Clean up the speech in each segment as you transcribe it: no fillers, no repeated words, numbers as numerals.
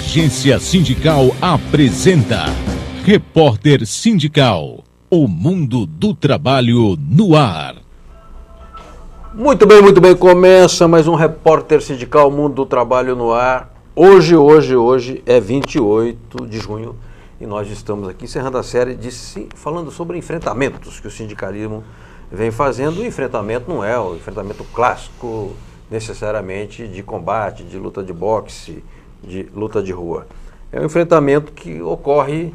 Agência Sindical apresenta Repórter Sindical, o mundo do trabalho no ar. Muito bem, começa mais um Repórter Sindical, mundo do trabalho no ar. Hoje é 28 de junho e nós estamos aqui encerrando a série falando sobre enfrentamentos que o sindicalismo vem fazendo. O enfrentamento não é o enfrentamento clássico necessariamente de combate, de luta de boxe, de luta de rua. É um enfrentamento que ocorre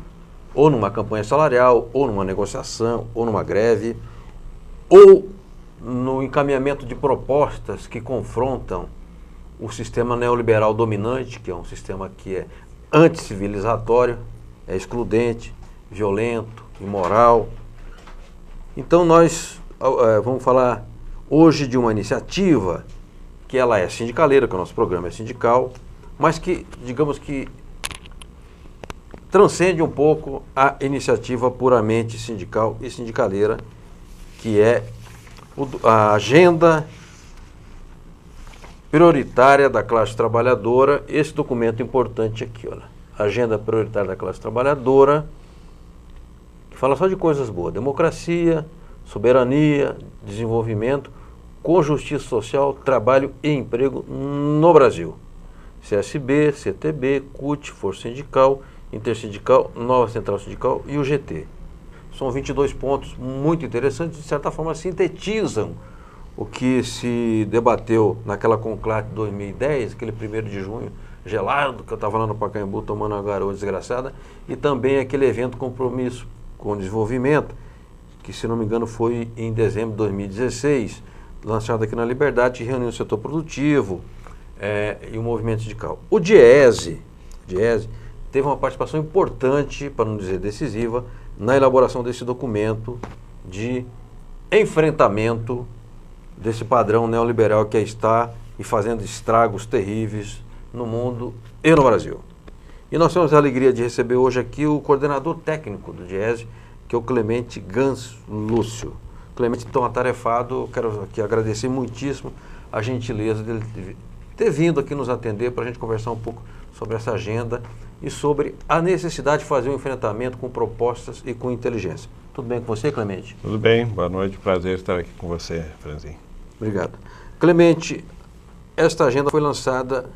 ou numa campanha salarial, ou numa negociação, ou numa greve, ou no encaminhamento de propostas que confrontam o sistema neoliberal dominante, que é um sistema que é anticivilizatório, é excludente, violento, imoral. Então nós vamos falar hoje de uma iniciativa que ela é sindicaleira, que o nosso programa é sindical, mas que, digamos que, transcende um pouco a iniciativa puramente sindical e sindicaleira, que é a agenda prioritária da classe trabalhadora. Esse documento importante aqui, olha, agenda prioritária da classe trabalhadora, que fala só de coisas boas: democracia, soberania, desenvolvimento, com justiça social, trabalho e emprego no Brasil. CSB, CTB, CUT, Força Sindical, Intersindical, Nova Central Sindical e o GT. São 22 pontos muito interessantes, de certa forma sintetizam o que se debateu naquela conclave de 2010, aquele 1º de junho gelado, que eu estava lá no Pacaembu tomando uma garoa desgraçada, e também aquele evento Compromisso com o Desenvolvimento, que, se não me engano, foi em dezembro de 2016, lançado aqui na Liberdade, que reuniu o setor produtivo e o movimento sindical. O DIEESE teve uma participação importante, para não dizer decisiva, na elaboração desse documento de enfrentamento desse padrão neoliberal que aí está e fazendo estragos terríveis no mundo e no Brasil. E nós temos a alegria de receber hoje aqui o coordenador técnico do DIEESE, que é o Clemente Gans Lúcio. Clemente, tão atarefado, quero aqui agradecer muitíssimo a gentileza dele ter vindo aqui nos atender para a gente conversar um pouco sobre essa agenda e sobre a necessidade de fazer um enfrentamento com propostas e com inteligência. Tudo bem com você, Clemente? Tudo bem, boa noite, prazer estar aqui com você, Franzinho. Obrigado. Clemente, esta agenda foi lançada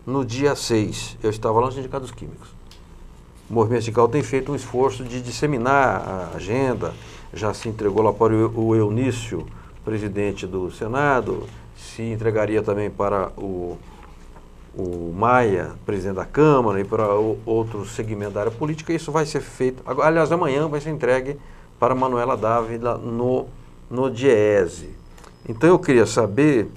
no dia 6, eu estava lá no Sindicato dos Químicos. O movimento sindical tem feito um esforço de disseminar a agenda, já se entregou lá para o Eunício, presidente do Senado, se entregaria também para o Maia, presidente da Câmara, e para outro segmento da área política. Isso vai ser feito, aliás, amanhã vai ser entregue para Manuela Dávila no DIEESE. Então eu queria saber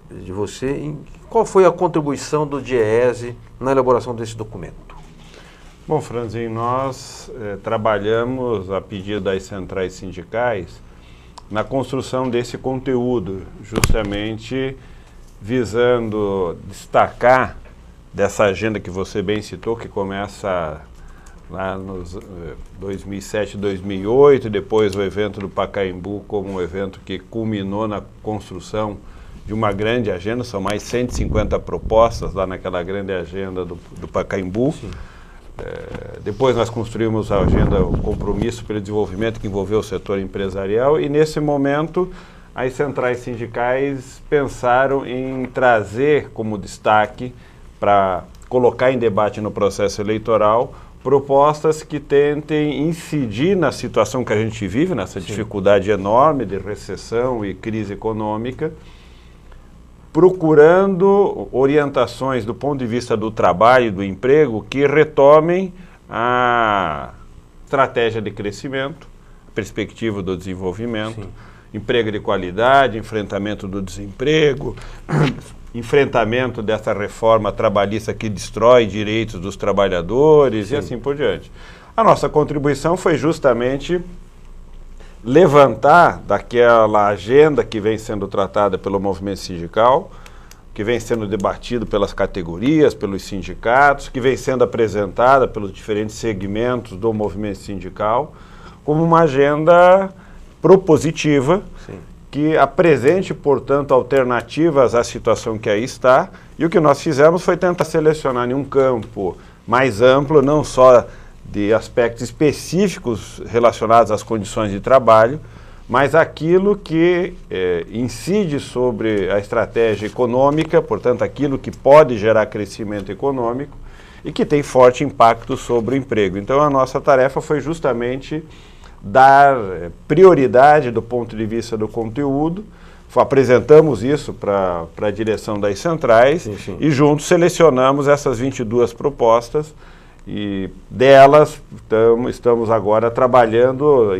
de você qual foi a contribuição do DIEESE na elaboração desse documento. Bom, Franzinho, nós trabalhamos a pedido das centrais sindicais na construção desse conteúdo, justamente visando destacar dessa agenda que você bem citou, que começa lá nos 2007, 2008, depois o evento do Pacaembu como um evento que culminou na construção de uma grande agenda. São mais 150 propostas lá naquela grande agenda do Pacaembu. Sim. Depois nós construímos a agenda o Compromisso pelo Desenvolvimento, que envolveu o setor empresarial, e nesse momento as centrais sindicais pensaram em trazer como destaque, para colocar em debate no processo eleitoral, propostas que tentem incidir na situação que a gente vive, nessa dificuldade enorme de recessão e crise econômica, procurando orientações do ponto de vista do trabalho e do emprego que retomem a estratégia de crescimento, perspectiva do desenvolvimento, emprego de qualidade, enfrentamento do desemprego, enfrentamento dessa reforma trabalhista que destrói direitos dos trabalhadores e assim por diante. A nossa contribuição foi justamente levantar daquela agenda que vem sendo tratada pelo movimento sindical, que vem sendo debatido pelas categorias, pelos sindicatos, que vem sendo apresentada pelos diferentes segmentos do movimento sindical, como uma agenda propositiva, que apresente, portanto, alternativas à situação que aí está. E o que nós fizemos foi tentar selecionar em um campo mais amplo, não só de aspectos específicos relacionados às condições de trabalho, mas aquilo que incide sobre a estratégia econômica, portanto, aquilo que pode gerar crescimento econômico e que tem forte impacto sobre o emprego. Então, a nossa tarefa foi justamente dar prioridade do ponto de vista do conteúdo. Apresentamos isso para a direção das centrais. Sim. E juntos selecionamos essas 22 propostas e delas estamos agora trabalhando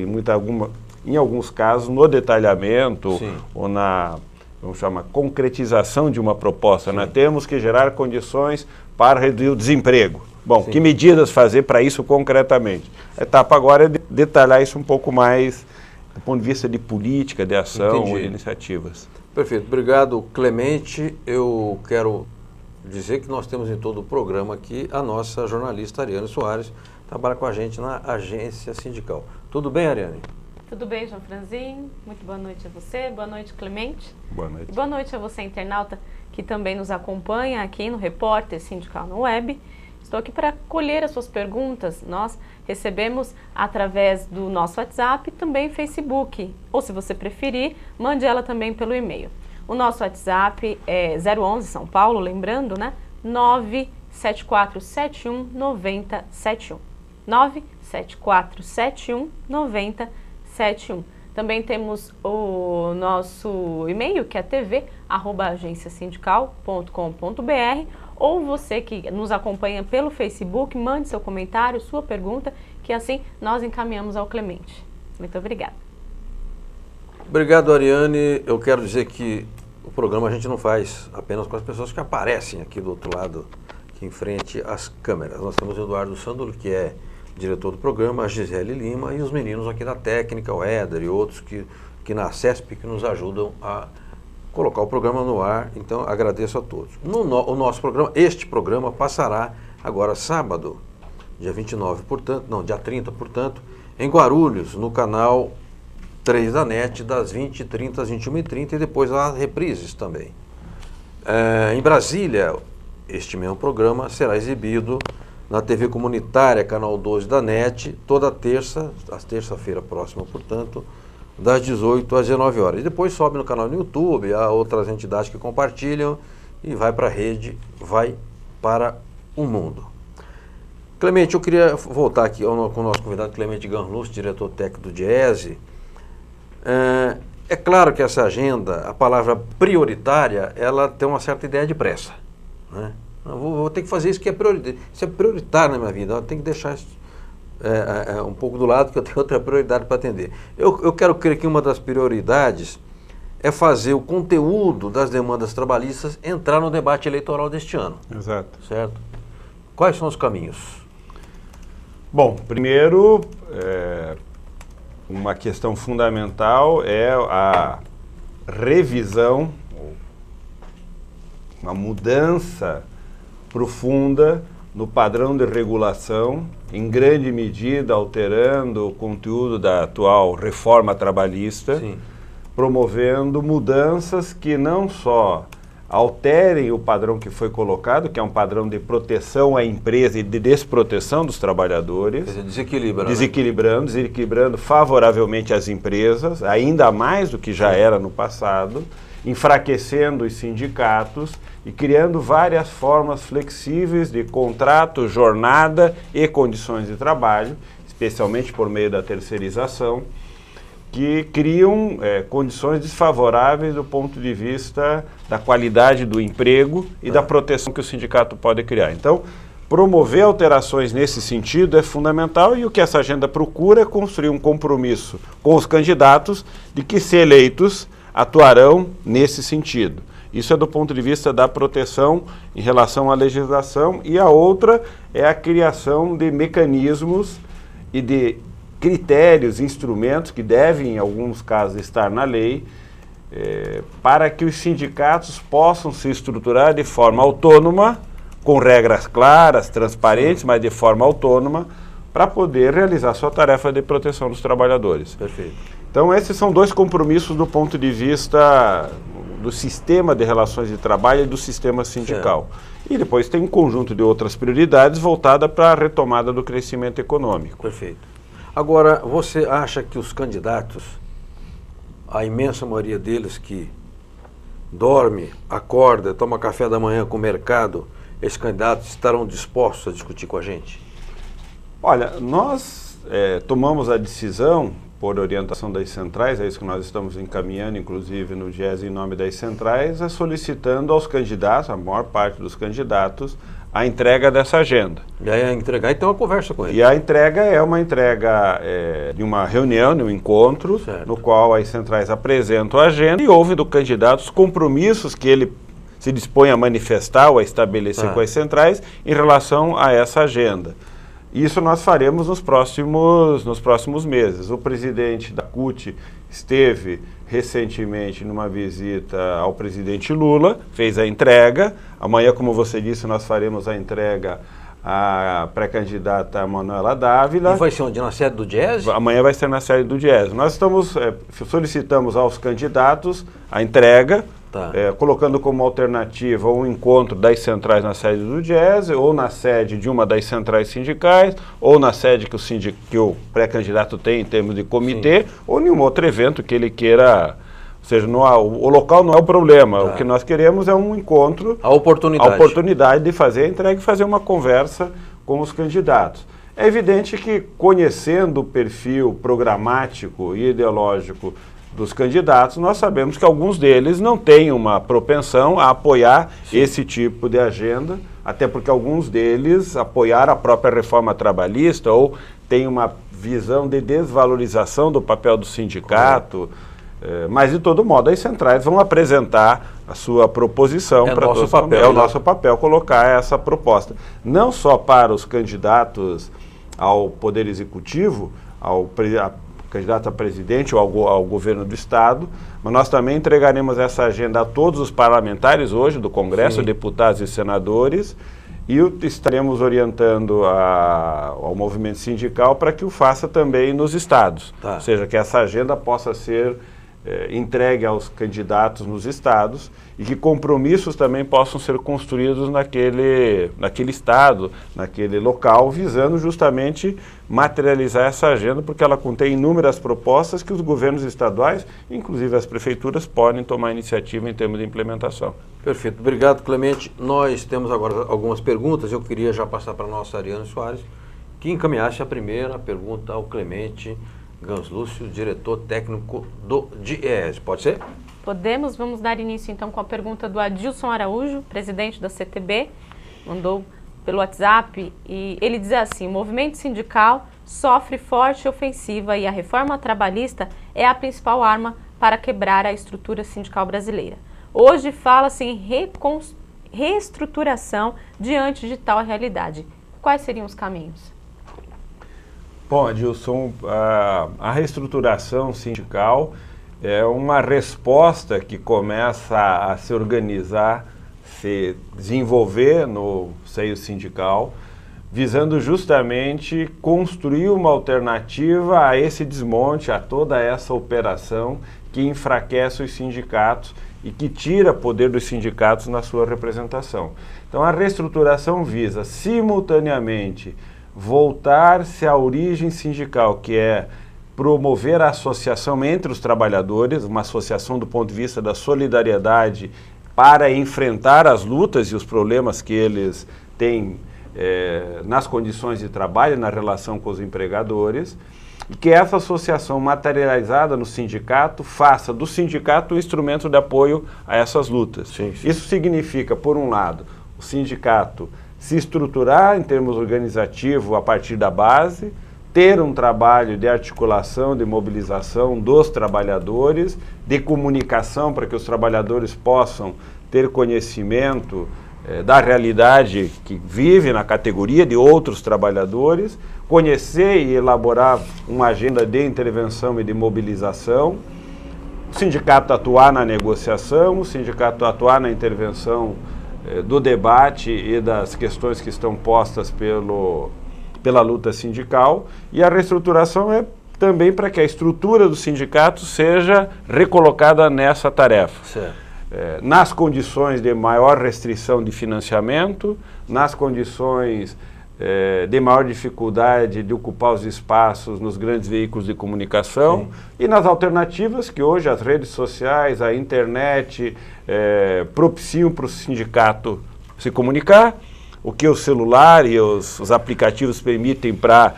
em alguns casos no detalhamento. Sim. Ou na, vamos chamar, concretização de uma proposta. Nós temos que gerar condições para reduzir o desemprego. Bom, sim, que medidas fazer para isso concretamente? A etapa agora é detalhar isso um pouco mais do ponto de vista de política, de ação, ou de iniciativas. Perfeito. Obrigado, Clemente. Eu quero dizer que nós temos em todo o programa aqui a nossa jornalista Ariane Soares, trabalha com a gente na agência sindical. Tudo bem, Ariane? Tudo bem, João Franzin. Muito boa noite a você. Boa noite, Clemente. Boa noite. E boa noite a você, internauta, que também nos acompanha aqui no Repórter Sindical no Web. Estou aqui para colher as suas perguntas. Nós recebemos através do nosso WhatsApp e também Facebook. Ou, se você preferir, mande ela também pelo e-mail. O nosso WhatsApp é 011 São Paulo, lembrando, né? 97471 9071. 97471 9071. Também temos o nosso e-mail, que é tv@agenciasindical.com.br, ou você que nos acompanha pelo Facebook, mande seu comentário, sua pergunta, que assim nós encaminhamos ao Clemente. Muito obrigada. Obrigado, Ariane. Eu quero dizer que o programa a gente não faz apenas com as pessoas que aparecem aqui do outro lado, aqui em frente às câmeras. Nós temos o Eduardo Sandro, que é diretor do programa, a Gisele Lima e os meninos aqui da técnica, o Éder e outros que na CESP, que nos ajudam a colocar o programa no ar. Então, agradeço a todos. O nosso programa, este programa passará agora sábado, dia 29, portanto, não, dia 30, portanto, em Guarulhos, no canal 3 da NET, das 20h30 às 21h30, e depois há reprises também. Em Brasília, este mesmo programa será exibido na TV comunitária, canal 12 da NET, toda terça-feira próxima, portanto, das 18 às 19 horas. E depois sobe no canal no YouTube, há outras entidades que compartilham e vai para a rede, vai para o mundo. Clemente, eu queria voltar aqui com o nosso convidado Clemente Ganlust, diretor técnico do Diese. É claro que essa agenda, a palavra prioritária, ela tem uma certa ideia de pressa, né? Eu vou ter que fazer isso que é prioritário. Isso é prioritário na minha vida. Eu tenho que deixar isso um pouco do lado, que eu tenho outra prioridade para atender. Eu quero crer que uma das prioridades é fazer o conteúdo das demandas trabalhistas entrar no debate eleitoral deste ano. Exato. Certo? Quais são os caminhos? Bom, primeiro, uma questão fundamental é a revisão, uma mudança profunda no padrão de regulação, em grande medida alterando o conteúdo da atual reforma trabalhista. Sim. Promovendo mudanças que não só alterem o padrão que foi colocado, que é um padrão de proteção à empresa e de desproteção dos trabalhadores. Quer dizer, desequilibrando favoravelmente as empresas, ainda mais do que já era no passado, enfraquecendo os sindicatos e criando várias formas flexíveis de contrato, jornada e condições de trabalho, especialmente por meio da terceirização, que criam condições desfavoráveis do ponto de vista da qualidade do emprego e da proteção que o sindicato pode criar. Então, promover alterações nesse sentido é fundamental, e o que essa agenda procura é construir um compromisso com os candidatos de que, se eleitos, atuarão nesse sentido. Isso é do ponto de vista da proteção em relação à legislação, e a outra é a criação de mecanismos e de critérios, instrumentos que devem, em alguns casos, estar na lei, para que os sindicatos possam se estruturar de forma autônoma, com regras claras, transparentes, mas de forma autônoma, para poder realizar sua tarefa de proteção dos trabalhadores. Perfeito. Então, esses são dois compromissos do ponto de vista do sistema de relações de trabalho e do sistema sindical. E depois tem um conjunto de outras prioridades voltada para a retomada do crescimento econômico. Perfeito. Agora, você acha que os candidatos, a imensa maioria deles que dorme, acorda, toma café da manhã com o mercado, esses candidatos estarão dispostos a discutir com a gente? Olha, nós tomamos a decisão, por orientação das centrais, é isso que nós estamos encaminhando, inclusive no GES em nome das centrais, solicitando aos candidatos, a maior parte dos candidatos, a entrega dessa agenda. E aí entregar e ter uma conversa com ele. E a entrega é uma entrega de uma reunião, de um encontro, certo, no qual as centrais apresentam a agenda e ouvem do candidato os compromissos que ele se dispõe a manifestar ou a estabelecer com as centrais em relação a essa agenda. Isso nós faremos nos próximos meses. O presidente da CUT esteve recentemente numa visita ao presidente Lula, fez a entrega. Amanhã, como você disse, nós faremos a entrega à pré-candidata Manuela Dávila. E vai ser onde? Na sede do GES? Amanhã vai ser na sede do GES. Nós solicitamos aos candidatos a entrega, colocando como alternativa um encontro das centrais na sede do GES, ou na sede de uma das centrais sindicais, ou na sede que o pré-candidato tem em termos de comitê, sim, ou nenhum outro evento que ele queira. Ou seja, o local não é o problema. O que nós queremos é um encontro, a oportunidade de fazer a entrega e fazer uma conversa com os candidatos. É evidente que, conhecendo o perfil programático e ideológico dos candidatos, nós sabemos que alguns deles não têm uma propensão a apoiar, sim, esse tipo de agenda, até porque alguns deles apoiaram a própria reforma trabalhista ou têm uma visão de desvalorização do papel do sindicato. Mas, de todo modo, as centrais vão apresentar a sua proposição para todos. É o nosso papel colocar essa proposta. Não só para os candidatos ao Poder Executivo, candidato a presidente ou ao governo do Estado, mas nós também entregaremos essa agenda a todos os parlamentares hoje do Congresso, sim, deputados e senadores, e estaremos orientando ao movimento sindical para que o faça também nos estados. Ou seja, que essa agenda possa ser entregue aos candidatos nos estados e que compromissos também possam ser construídos naquele estado, naquele local, visando justamente materializar essa agenda, porque ela contém inúmeras propostas que os governos estaduais, inclusive as prefeituras, podem tomar iniciativa em termos de implementação. Perfeito. Obrigado, Clemente. Nós temos agora algumas perguntas. Eu queria já passar para a nossa Ariane Soares, que encaminhasse a primeira pergunta ao Clemente Ganslúcio, diretor técnico do GES. Pode ser? Podemos. Vamos dar início então com a pergunta do Adilson Araújo, presidente da CTB, mandou pelo WhatsApp e ele diz assim: o movimento sindical sofre forte ofensiva e a reforma trabalhista é a principal arma para quebrar a estrutura sindical brasileira. Hoje fala-se em reestruturação diante de tal realidade. Quais seriam os caminhos? Bom, Adilson, a reestruturação sindical é uma resposta que começa a se organizar, se desenvolver no seio sindical, visando justamente construir uma alternativa a esse desmonte, a toda essa operação que enfraquece os sindicatos e que tira poder dos sindicatos na sua representação. Então, a reestruturação visa, simultaneamente, voltar-se à origem sindical, que é promover a associação entre os trabalhadores, uma associação do ponto de vista da solidariedade para enfrentar as lutas e os problemas que eles têm nas condições de trabalho, na relação com os empregadores, e que essa associação materializada no sindicato faça do sindicato um instrumento de apoio a essas lutas. Sim, sim. Isso significa, por um lado, o sindicato se estruturar em termos organizativos a partir da base, ter um trabalho de articulação, de mobilização dos trabalhadores, de comunicação para que os trabalhadores possam ter conhecimento da realidade que vive na categoria de outros trabalhadores, conhecer e elaborar uma agenda de intervenção e de mobilização, o sindicato atuar na negociação, o sindicato atuar na intervenção do debate e das questões que estão postas pela luta sindical, e a reestruturação é também para que a estrutura do sindicato seja recolocada nessa tarefa. Certo. Nas condições de maior restrição de financiamento, nas condições de maior dificuldade de ocupar os espaços nos grandes veículos de comunicação. Sim. E nas alternativas que hoje as redes sociais, a internet propiciam para o sindicato se comunicar, o que o celular e os aplicativos permitem para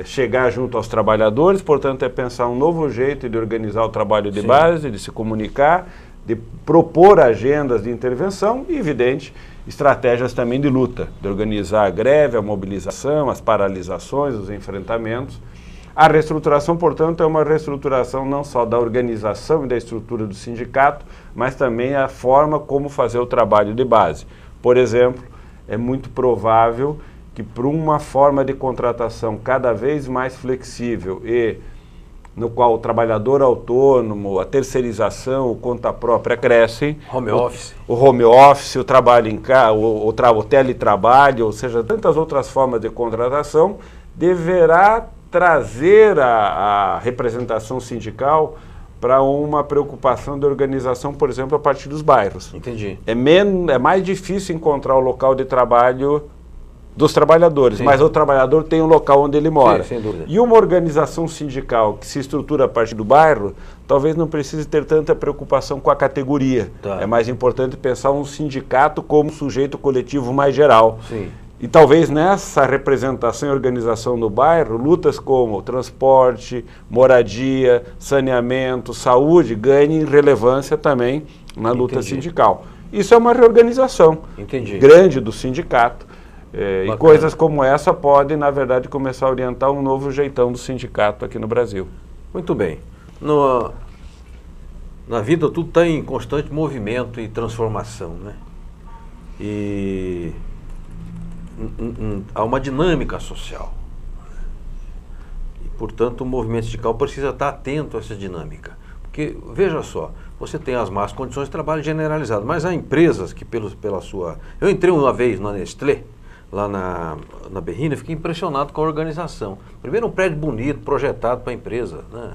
chegar junto aos trabalhadores. Portanto, é pensar um novo jeito de organizar o trabalho de base, de se comunicar, de propor agendas de intervenção e, evidente, estratégias também de luta, de organizar a greve, a mobilização, as paralisações, os enfrentamentos. A reestruturação, portanto, é uma reestruturação não só da organização e da estrutura do sindicato, mas também a forma como fazer o trabalho de base. Por exemplo, é muito provável que, por uma forma de contratação cada vez mais flexível e no qual o trabalhador autônomo, a terceirização, o conta própria crescem. Home office. O home office, o trabalho em casa, o teletrabalho, ou seja, tantas outras formas de contratação, deverá trazer a representação sindical para uma preocupação de organização, por exemplo, a partir dos bairros. Entendi. É mais difícil encontrar o local de trabalho dos trabalhadores, Sim. mas o trabalhador tem um local onde ele mora. Sim, sem dúvida. E uma organização sindical que se estrutura a partir do bairro, talvez não precise ter tanta preocupação com a categoria. Tá. É mais importante pensar um sindicato como um sujeito coletivo mais geral. Sim. E talvez nessa representação e organização do bairro, lutas como transporte, moradia, saneamento, saúde, ganhem relevância também na luta sindical. Isso é uma reorganização grande do sindicato. E coisas como essa podem, na verdade, começar a orientar um novo jeitão do sindicato aqui no Brasil. Muito bem. Na vida tudo está em constante movimento e transformação, né? E há uma dinâmica social. E, portanto, o movimento sindical precisa estar atento a essa dinâmica. Porque, veja só, você tem as más condições de trabalho generalizadas, mas há empresas que pela sua... Eu entrei uma vez na Nestlé, lá na Berrina, fiquei impressionado com a organização. Primeiro, um prédio bonito, projetado para a empresa, né?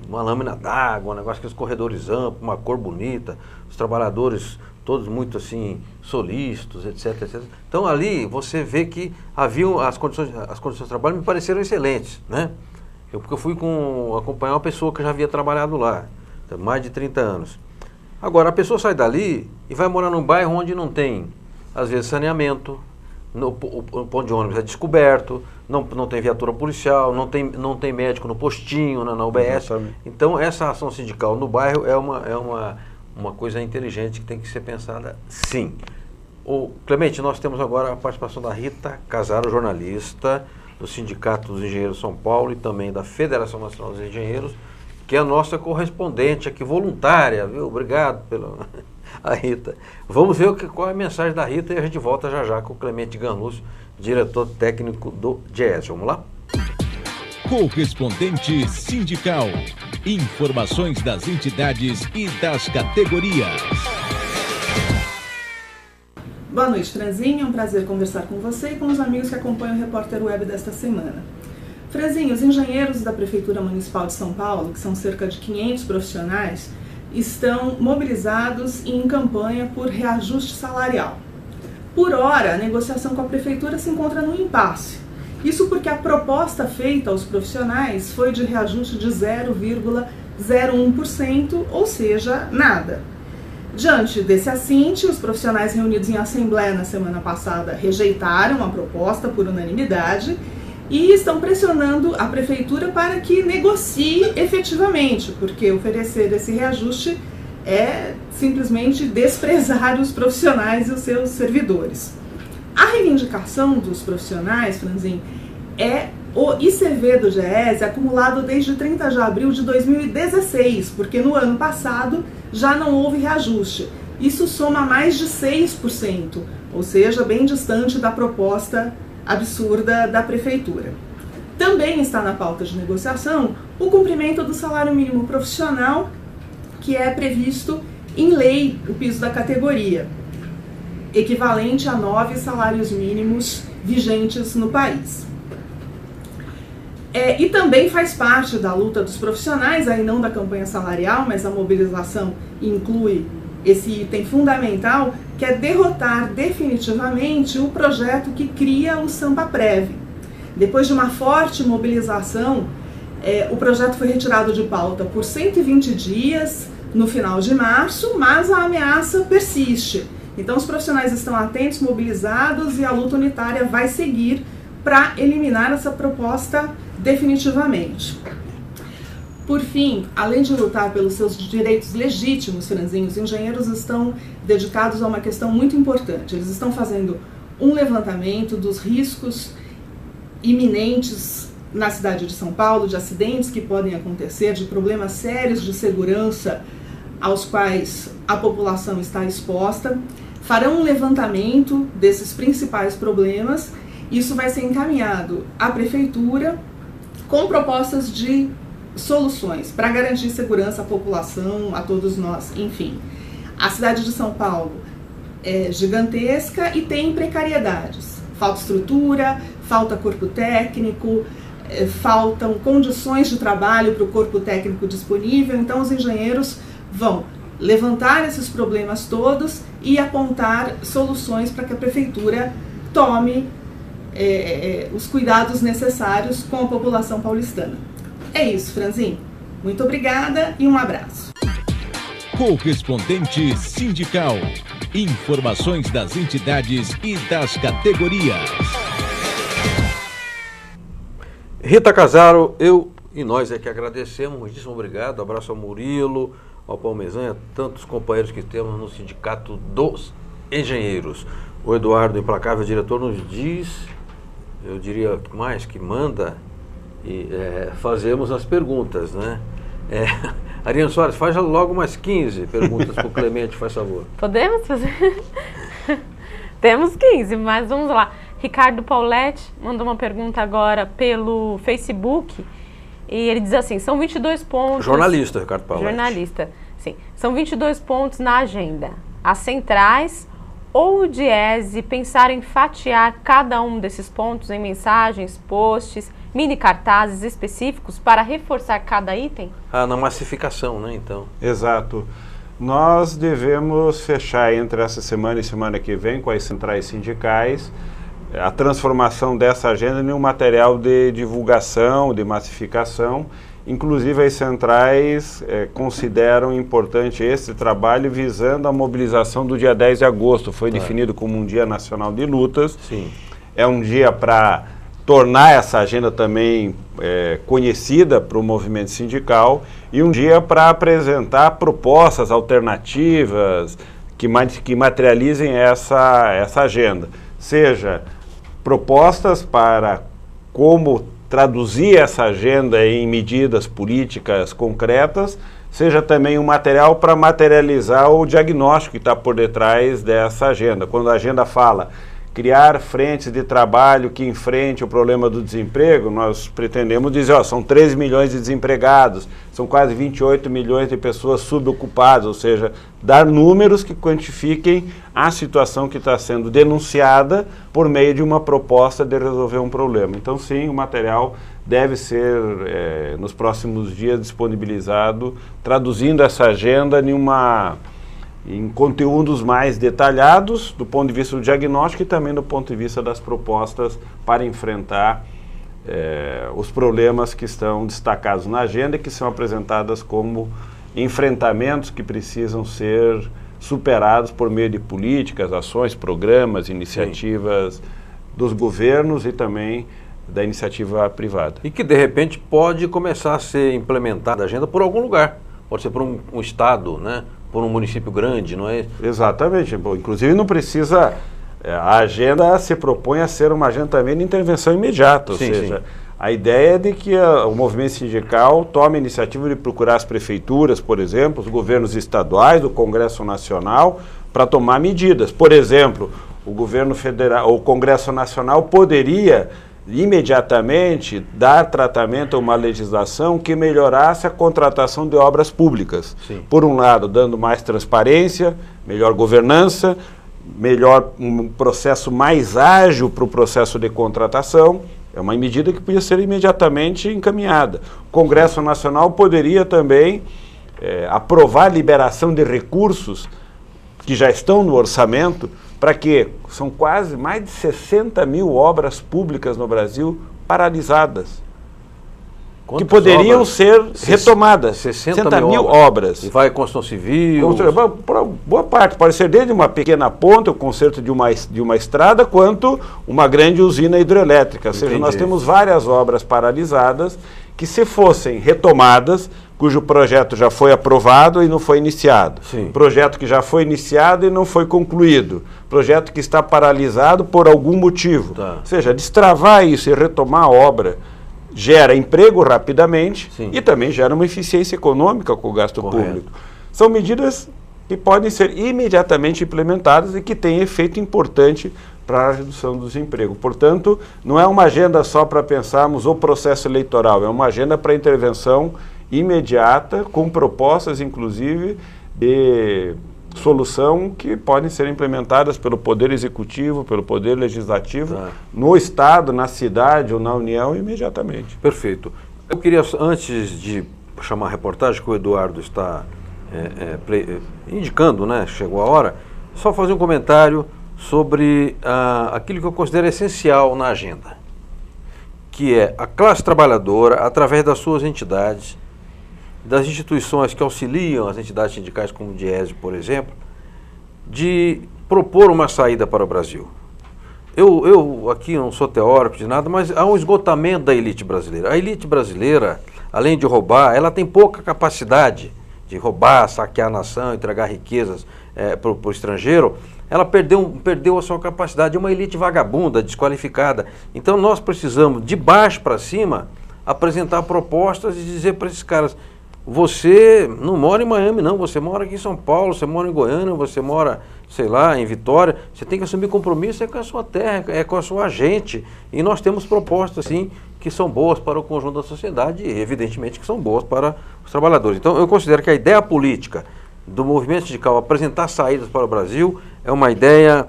Uma lâmina d'água, um negócio com os corredores amplos, uma cor bonita, os trabalhadores todos muito assim, solícitos, etc, etc. Então ali você vê que haviam as condições de trabalho me pareceram excelentes, né? Porque eu fui acompanhar uma pessoa que já havia trabalhado lá, mais de 30 anos. Agora, a pessoa sai dali e vai morar num bairro onde não tem, às vezes, saneamento, o ponto de ônibus é descoberto, não tem viatura policial, não tem médico no postinho, na UBS. Exatamente. Então, essa ação sindical no bairro é uma coisa inteligente que tem que ser pensada, sim. Clemente, nós temos agora a participação da Rita Casaro, jornalista do Sindicato dos Engenheiros de São Paulo e também da Federação Nacional dos Engenheiros, que é a nossa correspondente aqui, voluntária, viu? Obrigado pela... a Rita. Vamos ver qual é a mensagem da Rita e a gente volta já com o Clemente Ganlúcio, diretor técnico do GES. Vamos lá? Correspondente sindical. Informações das entidades e das categorias. Boa noite, Franzinho. É um prazer conversar com você e com os amigos que acompanham o Repórter Web desta semana. Franzinho, os engenheiros da Prefeitura Municipal de São Paulo, que são cerca de 500 profissionais, estão mobilizados em campanha por reajuste salarial. Por hora, a negociação com a Prefeitura se encontra no impasse. Isso porque a proposta feita aos profissionais foi de reajuste de 0,01%, ou seja, nada. Diante desse assinte, os profissionais reunidos em assembleia na semana passada rejeitaram a proposta por unanimidade e estão pressionando a Prefeitura para que negocie efetivamente, porque oferecer esse reajuste é simplesmente desprezar os profissionais e os seus servidores. A reivindicação dos profissionais, Franzinho, é o ICV do GES acumulado desde 30 de abril de 2016, porque no ano passado já não houve reajuste. Isso soma mais de 6%, ou seja, bem distante da proposta absurda da Prefeitura. Também está na pauta de negociação o cumprimento do salário mínimo profissional, que é previsto em lei, o piso da categoria, equivalente a 9 salários mínimos vigentes no país. E também faz parte da luta dos profissionais, aí não da campanha salarial, mas a mobilização inclui esse item fundamental, que é derrotar definitivamente o projeto que cria o Sampaprev. Depois de uma forte mobilização, o projeto foi retirado de pauta por 120 dias no final de março, mas a ameaça persiste. Então os profissionais estão atentos, mobilizados, e a luta unitária vai seguir para eliminar essa proposta definitivamente. Por fim, além de lutar pelos seus direitos legítimos, Franzinho, os engenheiros estão dedicados a uma questão muito importante. Eles estão fazendo um levantamento dos riscos iminentes na cidade de São Paulo, de acidentes que podem acontecer, de problemas sérios de segurança aos quais a população está exposta. Farão um levantamento desses principais problemas. Isso vai ser encaminhado à prefeitura com propostas de soluções para garantir segurança à população, a todos nós, enfim. A cidade de São Paulo é gigantesca e tem precariedades. Falta estrutura, falta corpo técnico, faltam condições de trabalho para o corpo técnico disponível. Então os engenheiros vão levantar esses problemas todos e apontar soluções para que a prefeitura tome os cuidados necessários com a população paulistana. É isso, Franzinho. Muito obrigada e um abraço. Correspondente sindical. Informações das entidades e das categorias. Rita Casaro, eu e nós é que agradecemos. Muitíssimo obrigado. Abraço ao Murilo, ao Palmezan, a tantos companheiros que temos no Sindicato dos Engenheiros. O Eduardo, implacável diretor, nos diz, eu diria mais, que manda, e fazemos as perguntas, né? Ariane Soares, faz logo umas 15 perguntas para o Clemente, faz favor. Podemos fazer? Temos 15, mas vamos lá. Ricardo Pauletti mandou uma pergunta agora pelo Facebook, e ele diz assim, são 22 pontos... Jornalista, Ricardo Pauletti. Jornalista, sim. São 22 pontos na agenda. As centrais ou o Diese pensar em fatiar cada um desses pontos em mensagens, posts, mini cartazes específicos para reforçar cada item? Na massificação, né, então. Exato. Nós devemos fechar entre essa semana e semana que vem com as centrais sindicais a transformação dessa agenda em um material de divulgação, de massificação. Inclusive as centrais consideram importante esse trabalho visando a mobilização do dia 10 de agosto. Foi definido como um dia nacional de lutas. Sim. É um dia para tornar essa agenda também conhecida para o movimento sindical e um dia para apresentar propostas alternativas que materializem essa agenda. Seja propostas para como traduzir essa agenda em medidas políticas concretas, seja também um material para materializar o diagnóstico que está por detrás dessa agenda. Quando a agenda fala criar frentes de trabalho que enfrente o problema do desemprego, nós pretendemos dizer, são 13 milhões de desempregados, são quase 28 milhões de pessoas subocupadas, ou seja, dar números que quantifiquem a situação que está sendo denunciada por meio de uma proposta de resolver um problema. Então, sim, o material deve ser, nos próximos dias, disponibilizado, traduzindo essa agenda em conteúdos mais detalhados do ponto de vista do diagnóstico e também do ponto de vista das propostas para enfrentar os problemas que estão destacados na agenda e que são apresentadas como enfrentamentos que precisam ser superados por meio de políticas, ações, programas, iniciativas dos governos e também da iniciativa privada. E que de repente pode começar a ser implementada a agenda por algum lugar, pode ser por um estado, né? Por um município grande, não é? Exatamente. Bom, inclusive não precisa... A agenda se propõe a ser uma agenda também de intervenção imediata, ou seja, a ideia é de que o movimento sindical tome a iniciativa de procurar as prefeituras, por exemplo, os governos estaduais, o Congresso Nacional, para tomar medidas. Por exemplo, o governo federal, o Congresso Nacional poderia imediatamente dar tratamento a uma legislação que melhorasse a contratação de obras públicas. Sim. Por um lado, dando mais transparência, melhor governança, um processo mais ágil para o processo de contratação É uma medida que podia ser imediatamente encaminhada. O Congresso Nacional poderia também aprovar a liberação de recursos que já estão no orçamento, para que são quase mais de 60 mil obras públicas no Brasil paralisadas. Quantas que poderiam obras? ser retomadas. 60 mil obras. E vai construção civil? Boa parte. Pode ser desde uma pequena ponta, o conserto de uma estrada, quanto uma grande usina hidrelétrica. Ou seja, nós temos várias obras paralisadas que, se fossem retomadas, cujo projeto já foi aprovado e não foi iniciado. Sim. Projeto que já foi iniciado e não foi concluído. Projeto que está paralisado por algum motivo. Tá. Ou seja, destravar isso e retomar a obra gera emprego rapidamente. Sim. E também gera uma eficiência econômica com o gasto público. São medidas que podem ser imediatamente implementadas e que têm efeito importante para a redução do desemprego. Portanto, não é uma agenda só para pensarmos o processo eleitoral, é uma agenda para intervenção imediata, com propostas, inclusive, de solução que podem ser implementadas pelo Poder Executivo, pelo Poder Legislativo, no Estado, na cidade ou na União, imediatamente. Perfeito. Eu queria, antes de chamar a reportagem que o Eduardo está indicando, né, chegou a hora, só fazer um comentário sobre aquilo que eu considero essencial na agenda, que é a classe trabalhadora, através das suas entidades, das instituições que auxiliam as entidades sindicais, como o DIESE, por exemplo, de propor uma saída para o Brasil. Eu aqui não sou teórico de nada, mas há um esgotamento da elite brasileira. A elite brasileira, além de roubar, ela tem pouca capacidade de roubar, saquear a nação, entregar riquezas para o estrangeiro. Ela perdeu a sua capacidade, é uma elite vagabunda, desqualificada. Então nós precisamos, de baixo para cima, apresentar propostas e dizer para esses caras: você não mora em Miami, não, você mora aqui em São Paulo, você mora em Goiânia, você mora, sei lá, em Vitória, você tem que assumir compromisso com a sua terra, com a sua gente. E nós temos propostas, sim, que são boas para o conjunto da sociedade e, evidentemente, que são boas para os trabalhadores. Então, eu considero que a ideia política do movimento sindical apresentar saídas para o Brasil é uma ideia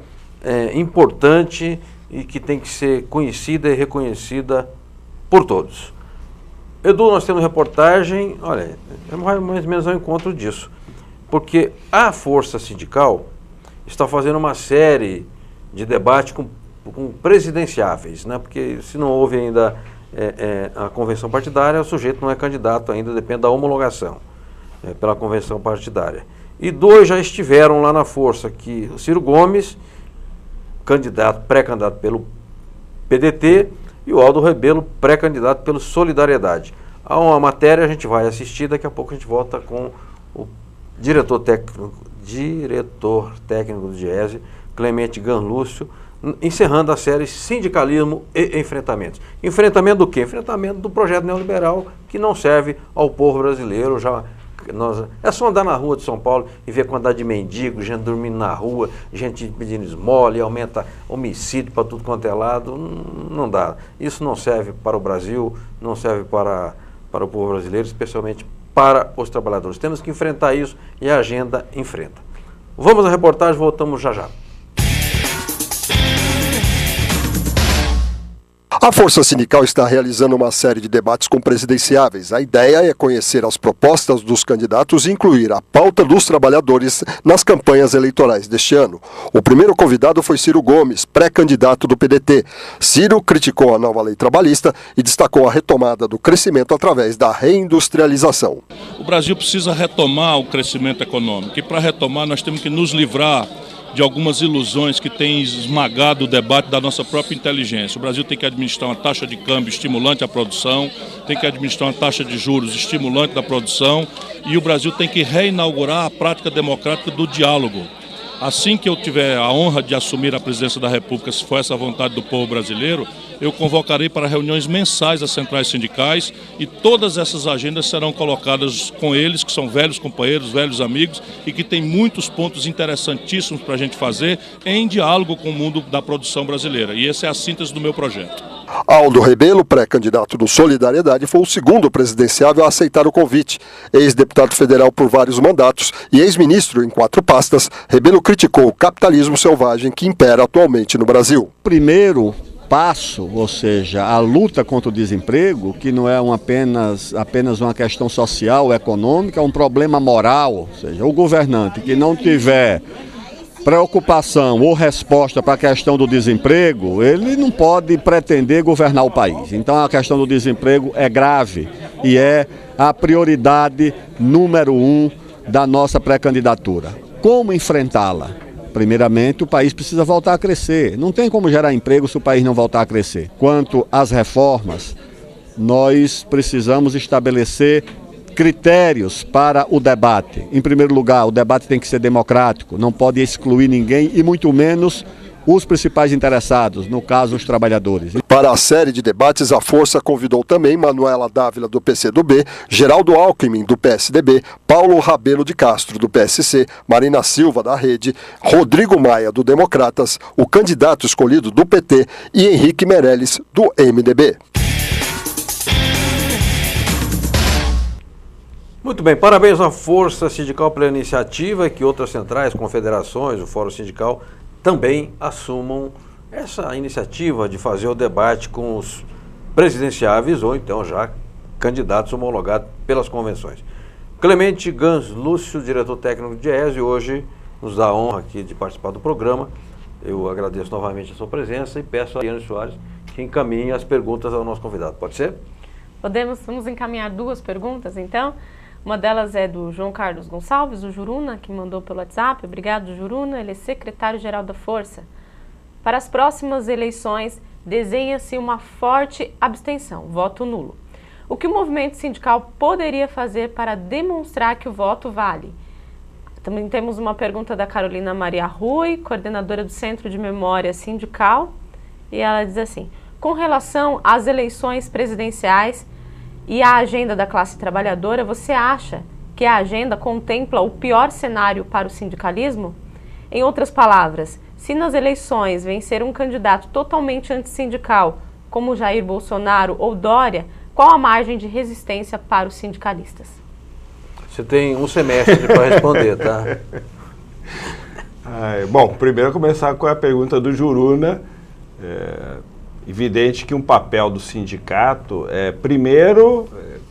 importante e que tem que ser conhecida e reconhecida por todos. Edu, nós temos reportagem, olha, é mais ou menos ao encontro disso, porque a força sindical está fazendo uma série de debates com presidenciáveis, né? Porque se não houve ainda a convenção partidária, o sujeito não é candidato ainda, depende da homologação pela convenção partidária. E dois já estiveram lá na força, que o Ciro Gomes, pré-candidato pelo PDT, e o Aldo Rebelo, pré-candidato pelo Solidariedade. Há uma matéria, a gente vai assistir, daqui a pouco a gente volta com o diretor técnico do DIESE, Clemente Ganlúcio, encerrando a série Sindicalismo e Enfrentamentos. Enfrentamento do quê? Enfrentamento do projeto neoliberal que não serve ao povo brasileiro. É só andar na rua de São Paulo e ver a quantidade de mendigos, gente dormindo na rua, gente pedindo esmola, e aumenta homicídio para tudo quanto é lado. Não dá. Isso não serve para o Brasil, não serve para o povo brasileiro, especialmente para os trabalhadores. Temos que enfrentar isso e a agenda enfrenta. Vamos à reportagem, voltamos já já. A Força Sindical está realizando uma série de debates com presidenciáveis. A ideia é conhecer as propostas dos candidatos e incluir a pauta dos trabalhadores nas campanhas eleitorais deste ano. O primeiro convidado foi Ciro Gomes, pré-candidato do PDT. Ciro criticou a nova lei trabalhista e destacou a retomada do crescimento através da reindustrialização. O Brasil precisa retomar o crescimento econômico e, para retomar, nós temos que nos livrar de algumas ilusões que têm esmagado o debate da nossa própria inteligência. O Brasil tem que administrar uma taxa de câmbio estimulante à produção, tem que administrar uma taxa de juros estimulante da produção, e o Brasil tem que reinaugurar a prática democrática do diálogo. Assim que eu tiver a honra de assumir a presidência da República, se for essa a vontade do povo brasileiro, eu convocarei para reuniões mensais as centrais sindicais, e todas essas agendas serão colocadas com eles, que são velhos companheiros, velhos amigos, e que tem muitos pontos interessantíssimos para a gente fazer em diálogo com o mundo da produção brasileira. E essa é a síntese do meu projeto. Aldo Rebelo, pré-candidato do Solidariedade, foi o segundo presidenciável a aceitar o convite. Ex-deputado federal por vários mandatos e ex-ministro em 4 pastas, Rebelo criticou o capitalismo selvagem que impera atualmente no Brasil. Primeiro passo, ou seja, a luta contra o desemprego, que não é apenas uma questão social, econômica, é um problema moral, ou seja, o governante que não tiver preocupação ou resposta para a questão do desemprego, ele não pode pretender governar o país. Então a questão do desemprego é grave e é a prioridade número 1 da nossa pré-candidatura. Como enfrentá-la? Primeiramente, o país precisa voltar a crescer. Não tem como gerar emprego se o país não voltar a crescer. Quanto às reformas, nós precisamos estabelecer critérios para o debate. Em primeiro lugar, o debate tem que ser democrático, não pode excluir ninguém e muito menos os principais interessados, no caso os trabalhadores. Para a série de debates, a Força convidou também Manuela Dávila, do PCdoB, Geraldo Alckmin, do PSDB, Paulo Rabelo de Castro, do PSC, Marina Silva, da Rede, Rodrigo Maia, do Democratas, o candidato escolhido do PT e Henrique Meirelles, do MDB. Muito bem, parabéns à Força Sindical pela iniciativa, que outras centrais, confederações, o Fórum Sindical também assumam essa iniciativa de fazer o debate com os presidenciáveis ou então já candidatos homologados pelas convenções. Clemente Gans Lúcio, diretor técnico de ESE, hoje nos dá a honra aqui de participar do programa. Eu agradeço novamente a sua presença e peço a Ariane Soares que encaminhe as perguntas ao nosso convidado. Pode ser? Vamos encaminhar 2 perguntas, então. Uma delas é do João Carlos Gonçalves, do Juruna, que mandou pelo WhatsApp. Obrigado, Juruna. Ele é secretário-geral da Força. Para as próximas eleições, desenha-se uma forte abstenção, voto nulo. O que o movimento sindical poderia fazer para demonstrar que o voto vale? Também temos uma pergunta da Carolina Maria Rui, coordenadora do Centro de Memória Sindical. E ela diz assim: com relação às eleições presidenciais e a agenda da classe trabalhadora, você acha que a agenda contempla o pior cenário para o sindicalismo? Em outras palavras, se nas eleições vencer um candidato totalmente antissindical, como Jair Bolsonaro ou Dória, qual a margem de resistência para os sindicalistas? Você tem um semestre para responder, tá? Bom, primeiro começar com a pergunta do Juruna. Evidente que um papel do sindicato é, primeiro,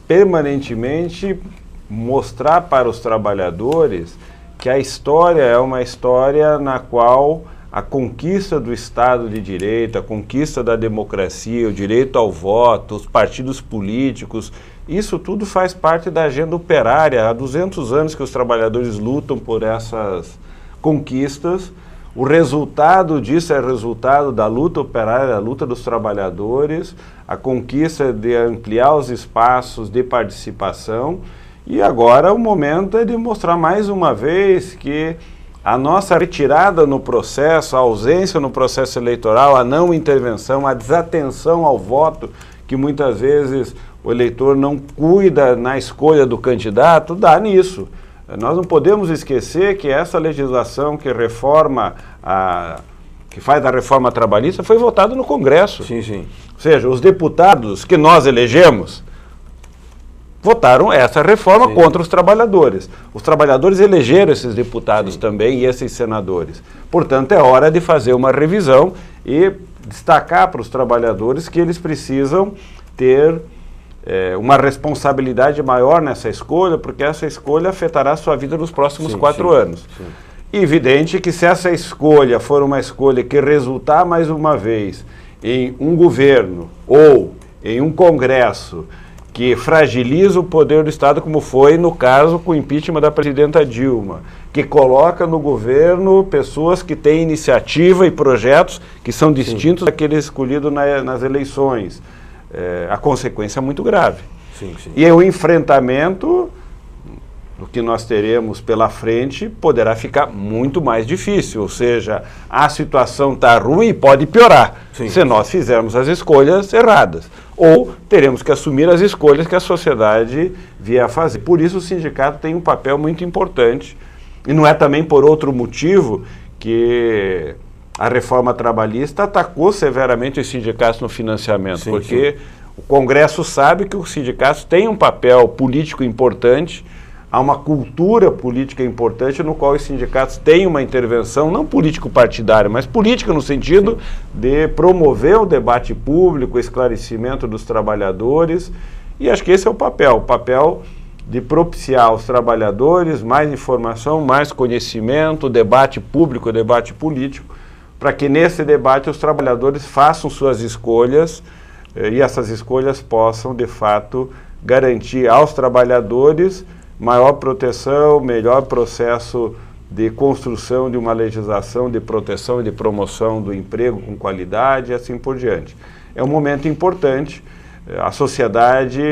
permanentemente mostrar para os trabalhadores que a história é uma história na qual a conquista do Estado de Direito, a conquista da democracia, o direito ao voto, os partidos políticos, isso tudo faz parte da agenda operária. Há 200 anos que os trabalhadores lutam por essas conquistas. O resultado disso é resultado da luta operária, da luta dos trabalhadores, a conquista de ampliar os espaços de participação. E agora o momento é de mostrar mais uma vez que a nossa retirada no processo, a ausência no processo eleitoral, a não intervenção, a desatenção ao voto, que muitas vezes o eleitor não cuida na escolha do candidato, dá nisso. Nós não podemos esquecer que essa legislação que faz a reforma trabalhista foi votada no Congresso. Sim, sim. Ou seja, os deputados que nós elegemos votaram essa reforma contra os trabalhadores. Os trabalhadores elegeram esses deputados também e esses senadores. Portanto, é hora de fazer uma revisão e destacar para os trabalhadores que eles precisam ter uma responsabilidade maior nessa escolha, porque essa escolha afetará a sua vida nos próximos 4 anos. Sim. Evidente que se essa escolha for uma escolha que resultar mais uma vez em um governo ou em um Congresso que fragiliza o poder do Estado, como foi no caso com o impeachment da presidenta Dilma, que coloca no governo pessoas que têm iniciativa e projetos que são distintos daqueles escolhidos nas eleições, a consequência é muito grave. Sim, sim. E o enfrentamento do que nós teremos pela frente poderá ficar muito mais difícil, ou seja, a situação está ruim e pode piorar se nós fizermos as escolhas erradas. Ou teremos que assumir as escolhas que a sociedade vier a fazer. Por isso o sindicato tem um papel muito importante, e não é também por outro motivo que a reforma trabalhista atacou severamente os sindicatos no financiamento, porque o Congresso sabe que os sindicatos têm um papel político importante há uma cultura política importante no qual os sindicatos têm uma intervenção, não político-partidária, mas política no sentido de promover o debate público, o esclarecimento dos trabalhadores, e acho que esse é o papel de propiciar aos trabalhadores mais informação, mais conhecimento, debate público, debate político, para que nesse debate os trabalhadores façam suas escolhas e essas escolhas possam, de fato, garantir aos trabalhadores maior proteção, melhor processo de construção de uma legislação de proteção e de promoção do emprego com qualidade e assim por diante. É um momento importante, a sociedade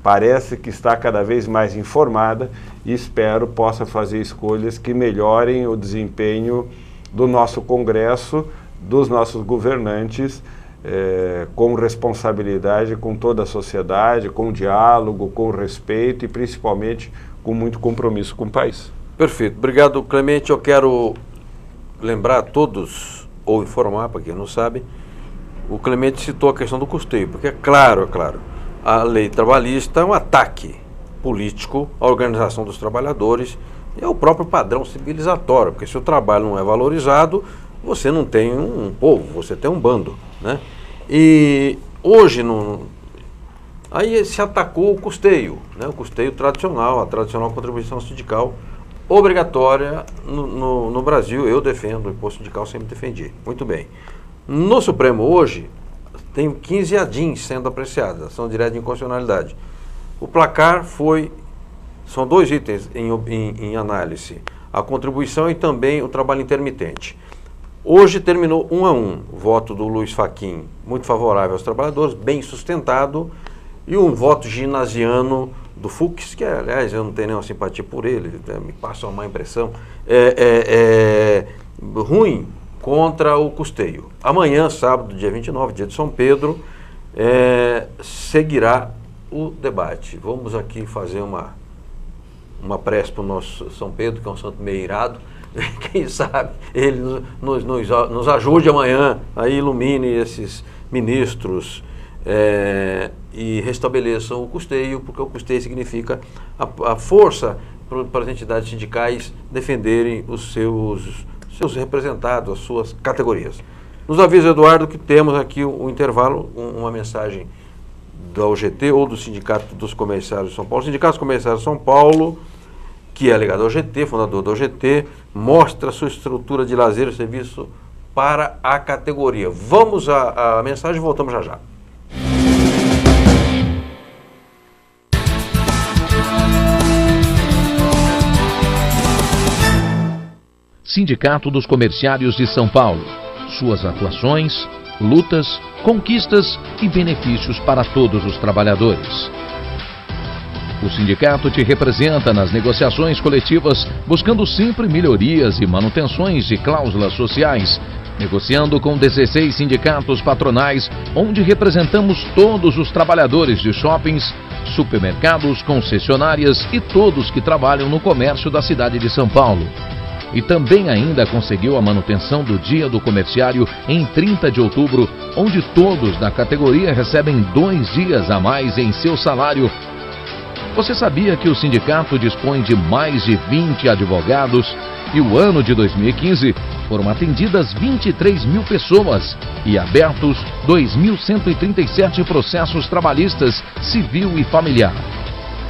parece que está cada vez mais informada e espero possa fazer escolhas que melhorem o desempenho do nosso Congresso, dos nossos governantes, com responsabilidade com toda a sociedade, com diálogo, com respeito e principalmente com muito compromisso com o país. Perfeito. Obrigado, Clemente. Eu quero lembrar a todos, ou informar para quem não sabe, o Clemente citou a questão do custeio, porque é claro, a lei trabalhista é um ataque político à organização dos trabalhadores e ao próprio padrão civilizatório, porque se o trabalho não é valorizado, você não tem um povo, você tem um bando, né? E hoje aí se atacou o custeio, né? O custeio tradicional, a tradicional contribuição sindical obrigatória no Brasil. Eu defendo o imposto sindical, sempre defendi. Muito bem. No Supremo hoje tem 15 ADINs sendo apreciadas, ação direta de inconstitucionalidade. O placar são 2 itens em análise, a contribuição e também o trabalho intermitente. Hoje terminou 1 a 1, o voto do Luiz Fachin, muito favorável aos trabalhadores, bem sustentado, e um voto ginasiano do Fux, que aliás eu não tenho nenhuma simpatia por ele, me passa uma má impressão, ruim contra o custeio. Amanhã, sábado, dia 29, dia de São Pedro, seguirá o debate. Vamos aqui fazer uma prece para o nosso São Pedro, que é um santo meio irado. Quem sabe ele nos ajude amanhã, aí ilumine esses ministros e restabeleçam o custeio, porque o custeio significa a força para as entidades sindicais defenderem os seus representados, as suas categorias. Nos avisa, Eduardo, que temos aqui um intervalo, uma mensagem da UGT ou do Sindicato dos Comerciários de São Paulo. O Sindicato dos Comerciários de São Paulo, que é ligado ao GT, fundador da UGT, mostra sua estrutura de lazer e serviço para a categoria. Vamos à mensagem e voltamos já já. Sindicato dos Comerciários de São Paulo. Suas atuações, lutas, conquistas e benefícios para todos os trabalhadores. O sindicato te representa nas negociações coletivas, buscando sempre melhorias e manutenções de cláusulas sociais, negociando com 16 sindicatos patronais, onde representamos todos os trabalhadores de shoppings, supermercados, concessionárias e todos que trabalham no comércio da cidade de São Paulo. E também ainda conseguiu a manutenção do Dia do Comerciário em 30 de outubro, onde todos da categoria recebem 2 dias a mais em seu salário. Você sabia que o sindicato dispõe de mais de 20 advogados e o ano de 2015 foram atendidas 23 mil pessoas e abertos 2.137 processos trabalhistas, civil e familiar.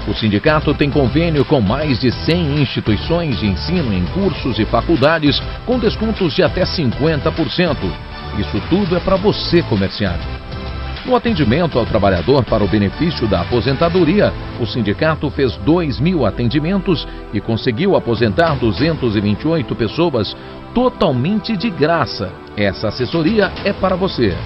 O sindicato tem convênio com mais de 100 instituições de ensino em cursos e faculdades com descontos de até 50%. Isso tudo é para você, comerciário. No atendimento ao trabalhador para o benefício da aposentadoria, o sindicato fez 2.000 atendimentos e conseguiu aposentar 228 pessoas totalmente de graça. Essa assessoria é para você.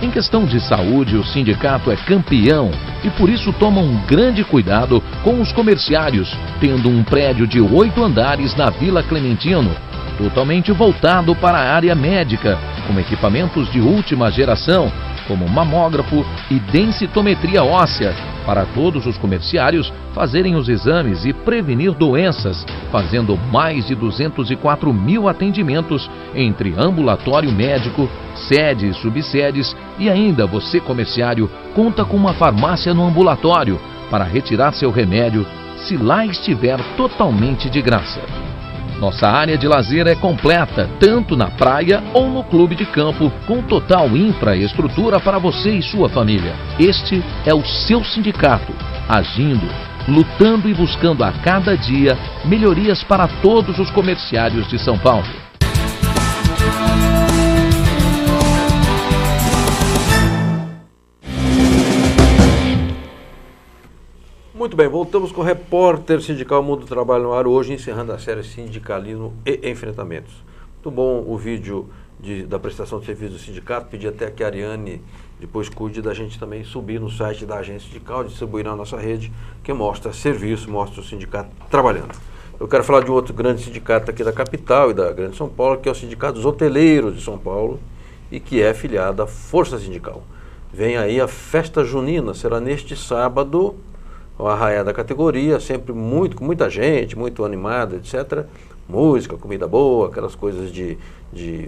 Em questão de saúde, o sindicato é campeão e por isso toma um grande cuidado com os comerciários, tendo um prédio de 8 andares na Vila Clementino, totalmente voltado para a área médica, com equipamentos de última geração, como mamógrafo e densitometria óssea, para todos os comerciários fazerem os exames e prevenir doenças, fazendo mais de 204 mil atendimentos entre ambulatório médico, sede e subsedes, e ainda você, comerciário, conta com uma farmácia no ambulatório para retirar seu remédio se lá estiver totalmente de graça. Nossa área de lazer é completa, tanto na praia ou no clube de campo, com total infraestrutura para você e sua família. Este é o seu sindicato, agindo, lutando e buscando a cada dia melhorias para todos os comerciários de São Paulo. Muito bem, voltamos com o repórter sindical Mundo do Trabalho no ar, hoje encerrando a série Sindicalismo e Enfrentamentos. Muito bom o vídeo da prestação de serviço do sindicato, pedi até que a Ariane depois cuide da gente também subir no site da agência sindical, distribuir na nossa rede, que mostra serviço, mostra o sindicato trabalhando. Eu quero falar de outro grande sindicato aqui da capital e da Grande São Paulo, que é o Sindicato dos Hoteleiros de São Paulo e que é filiado à Força Sindical. Vem aí a festa junina, será neste sábado, o arraiá da categoria, sempre com muita gente, muito animada, etc. Música, comida boa, aquelas coisas de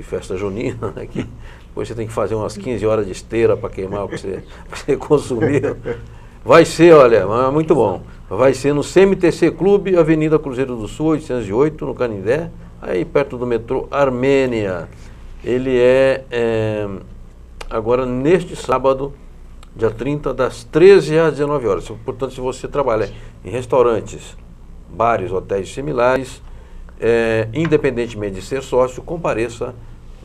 festa junina, né, que depois você tem que fazer umas 15 horas de esteira para queimar o que você consumiu. Vai ser, olha, muito bom. Vai ser no CMTC Clube, Avenida Cruzeiro do Sul, 808, no Canindé, aí perto do metrô Armênia. Ele agora neste sábado, dia 30, das 13 às 19 horas. Portanto, se você trabalha em restaurantes, bares, hotéis similares, independentemente de ser sócio, compareça,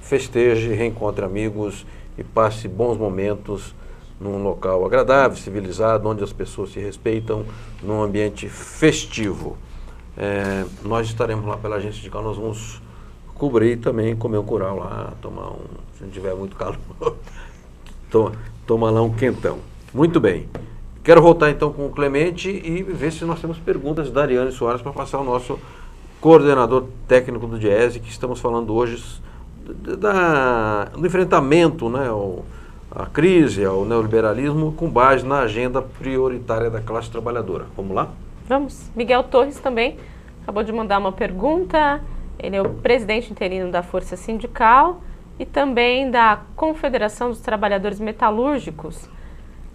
festeje, reencontre amigos e passe bons momentos num local agradável, civilizado, onde as pessoas se respeitam, num ambiente festivo. Nós estaremos lá pela agência sindical, nós vamos cobrir também, comer um curau lá, tomar se não tiver muito calor, toma lá um quentão. Muito bem. Quero voltar então com o Clemente e ver se nós temos perguntas da Ariane Soares para passar ao nosso coordenador técnico do Diese, que estamos falando hoje do enfrentamento, né, à crise, ao neoliberalismo, com base na agenda prioritária da classe trabalhadora. Vamos lá? Vamos. Miguel Torres também acabou de mandar uma pergunta. Ele é o presidente interino da Força Sindical e também da Confederação dos Trabalhadores Metalúrgicos,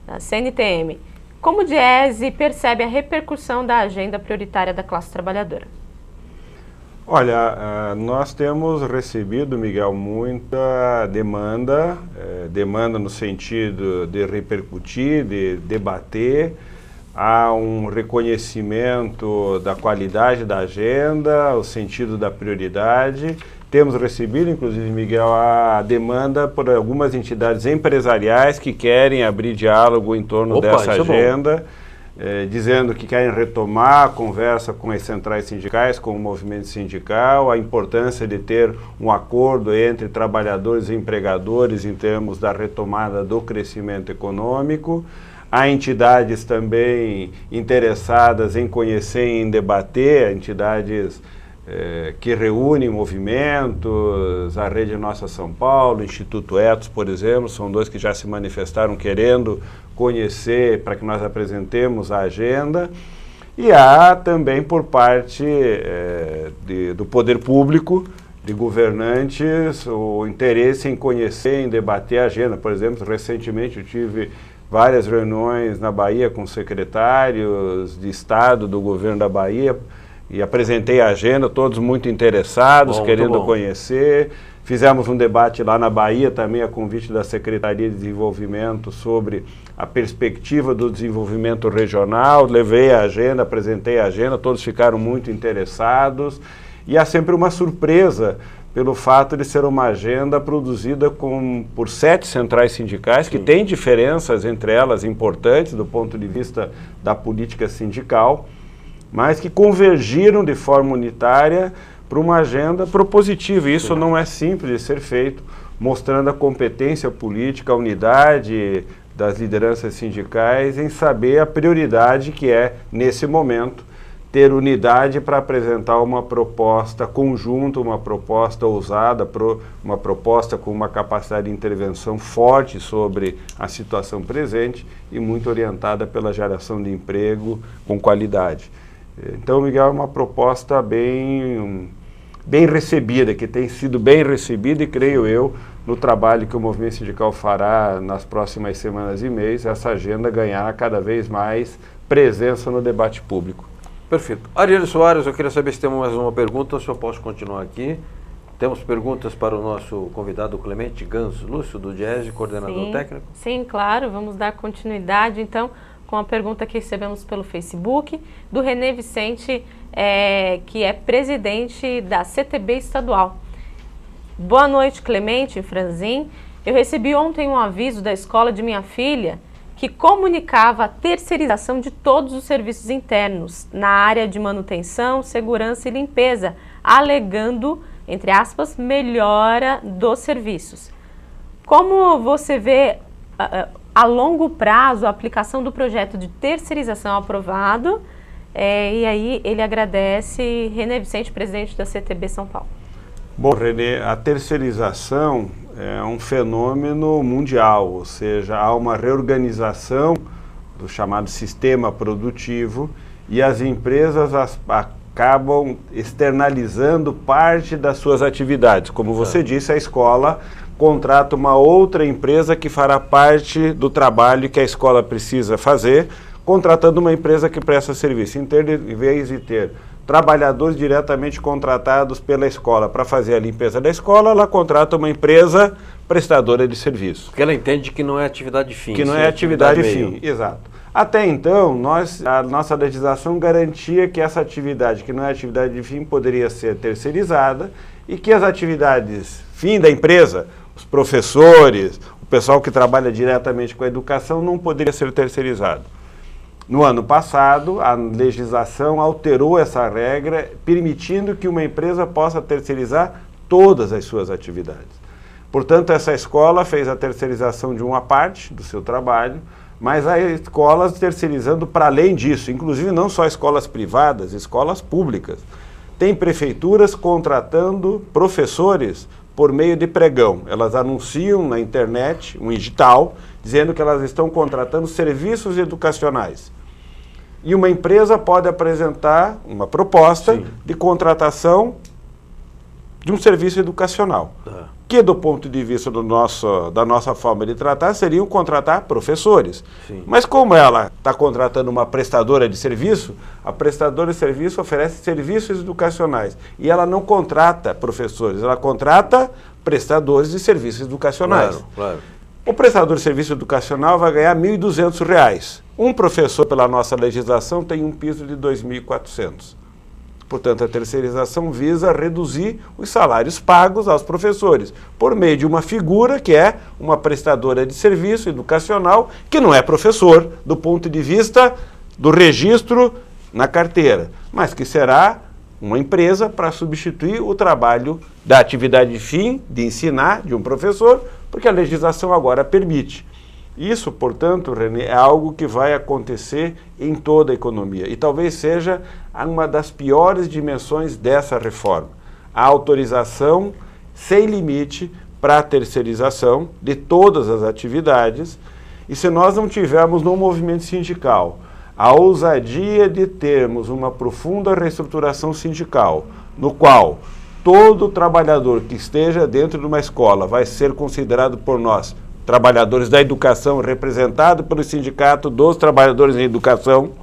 da CNTM. Como o Diese percebe a repercussão da agenda prioritária da classe trabalhadora? Olha, nós temos recebido, Miguel, muita demanda, demanda no sentido de repercutir, de debater. Há um reconhecimento da qualidade da agenda, o sentido da prioridade. Temos recebido, inclusive, Miguel, a demanda por algumas entidades empresariais que querem abrir diálogo em torno dessa agenda, dizendo que querem retomar a conversa com as centrais sindicais, com o movimento sindical, a importância de ter um acordo entre trabalhadores e empregadores em termos da retomada do crescimento econômico. Há entidades também interessadas em conhecer e em debater, entidades que reúnem movimentos, a Rede Nossa São Paulo, o Instituto Etos, por exemplo, são dois que já se manifestaram querendo conhecer para que nós apresentemos a agenda. E há também por parte do poder público, de governantes, o interesse em conhecer, em debater a agenda. Por exemplo, recentemente eu tive várias reuniões na Bahia com secretários de Estado do governo da Bahia e apresentei a agenda, todos muito interessados, querendo conhecer. Fizemos um debate lá na Bahia também a convite da Secretaria de Desenvolvimento sobre a perspectiva do desenvolvimento regional. Levei a agenda, apresentei a agenda, todos ficaram muito interessados. E há sempre uma surpresa pelo fato de ser uma agenda produzida por 7 centrais sindicais, que têm diferenças entre elas importantes do ponto de vista da política sindical, mas que convergiram de forma unitária para uma agenda propositiva. E isso não é simples de ser feito, mostrando a competência política, a unidade das lideranças sindicais em saber a prioridade que é, nesse momento, ter unidade para apresentar uma proposta conjunta, uma proposta ousada, uma proposta com uma capacidade de intervenção forte sobre a situação presente e muito orientada pela geração de emprego com qualidade. Então, Miguel, é uma proposta bem recebida, que tem sido bem recebida e, creio eu, no trabalho que o movimento sindical fará nas próximas semanas e meses, essa agenda ganhará cada vez mais presença no debate público. Perfeito. Ariane Soares, eu queria saber se temos mais uma pergunta, se eu posso continuar aqui. Temos perguntas para o nosso convidado Clemente Gans Lúcio, do Diese, coordenador técnico? Sim, claro. Vamos dar continuidade, então, com a pergunta que recebemos pelo Facebook, do René Vicente, que é presidente da CTB estadual. Boa noite, Clemente e Franzin. Eu recebi ontem um aviso da escola de minha filha que comunicava a terceirização de todos os serviços internos na área de manutenção, segurança e limpeza, alegando, entre aspas, melhora dos serviços. Como você vê a longo prazo a aplicação do projeto de terceirização aprovado? E aí ele agradece, René Vicente, presidente da CTB São Paulo. Bom, René, a terceirização é um fenômeno mundial, ou seja, há uma reorganização do chamado sistema produtivo e as empresas acabam externalizando parte das suas atividades. Como você disse, a escola contrata uma outra empresa que fará parte do trabalho que a escola precisa fazer, contratando uma empresa que presta serviço. Em vez de ter trabalhadores diretamente contratados pela escola para fazer a limpeza da escola, ela contrata uma empresa prestadora de serviço. Porque ela entende que não é atividade fim. Que não é atividade fim, exato. Até então, a nossa legislação garantia que essa atividade, que não é atividade de fim, poderia ser terceirizada e que as atividades fim da empresa, os professores, o pessoal que trabalha diretamente com a educação, não poderia ser terceirizado. No ano passado, a legislação alterou essa regra, permitindo que uma empresa possa terceirizar todas as suas atividades. Portanto, essa escola fez a terceirização de uma parte do seu trabalho, mas há escolas terceirizando para além disso, inclusive não só escolas privadas, escolas públicas. Tem prefeituras contratando professores por meio de pregão. Elas anunciam na internet, um edital, dizendo que elas estão contratando serviços educacionais. E uma empresa pode apresentar uma proposta de contratação de um serviço educacional, que do ponto de vista da nossa forma de tratar, seriam contratar professores. Mas como ela está contratando uma prestadora de serviço, a prestadora de serviço oferece serviços educacionais. E ela não contrata professores, ela contrata prestadores de serviços educacionais. Claro. O prestador de serviço educacional vai ganhar R$ 1.200. Um professor, pela nossa legislação, tem um piso de R$ 2.400. Portanto, a terceirização visa reduzir os salários pagos aos professores, por meio de uma figura que é uma prestadora de serviço educacional, que não é professor do ponto de vista do registro na carteira, mas que será uma empresa para substituir o trabalho da atividade fim de ensinar de um professor, porque a legislação agora permite. Isso, portanto, René, é algo que vai acontecer em toda a economia e talvez seja uma das piores dimensões dessa reforma. A autorização sem limite para a terceirização de todas as atividades, e se nós não tivermos no movimento sindical a ousadia de termos uma profunda reestruturação sindical, no qual todo trabalhador que esteja dentro de uma escola vai ser considerado por nós, trabalhadores da educação, representado pelo Sindicato dos Trabalhadores em Educação,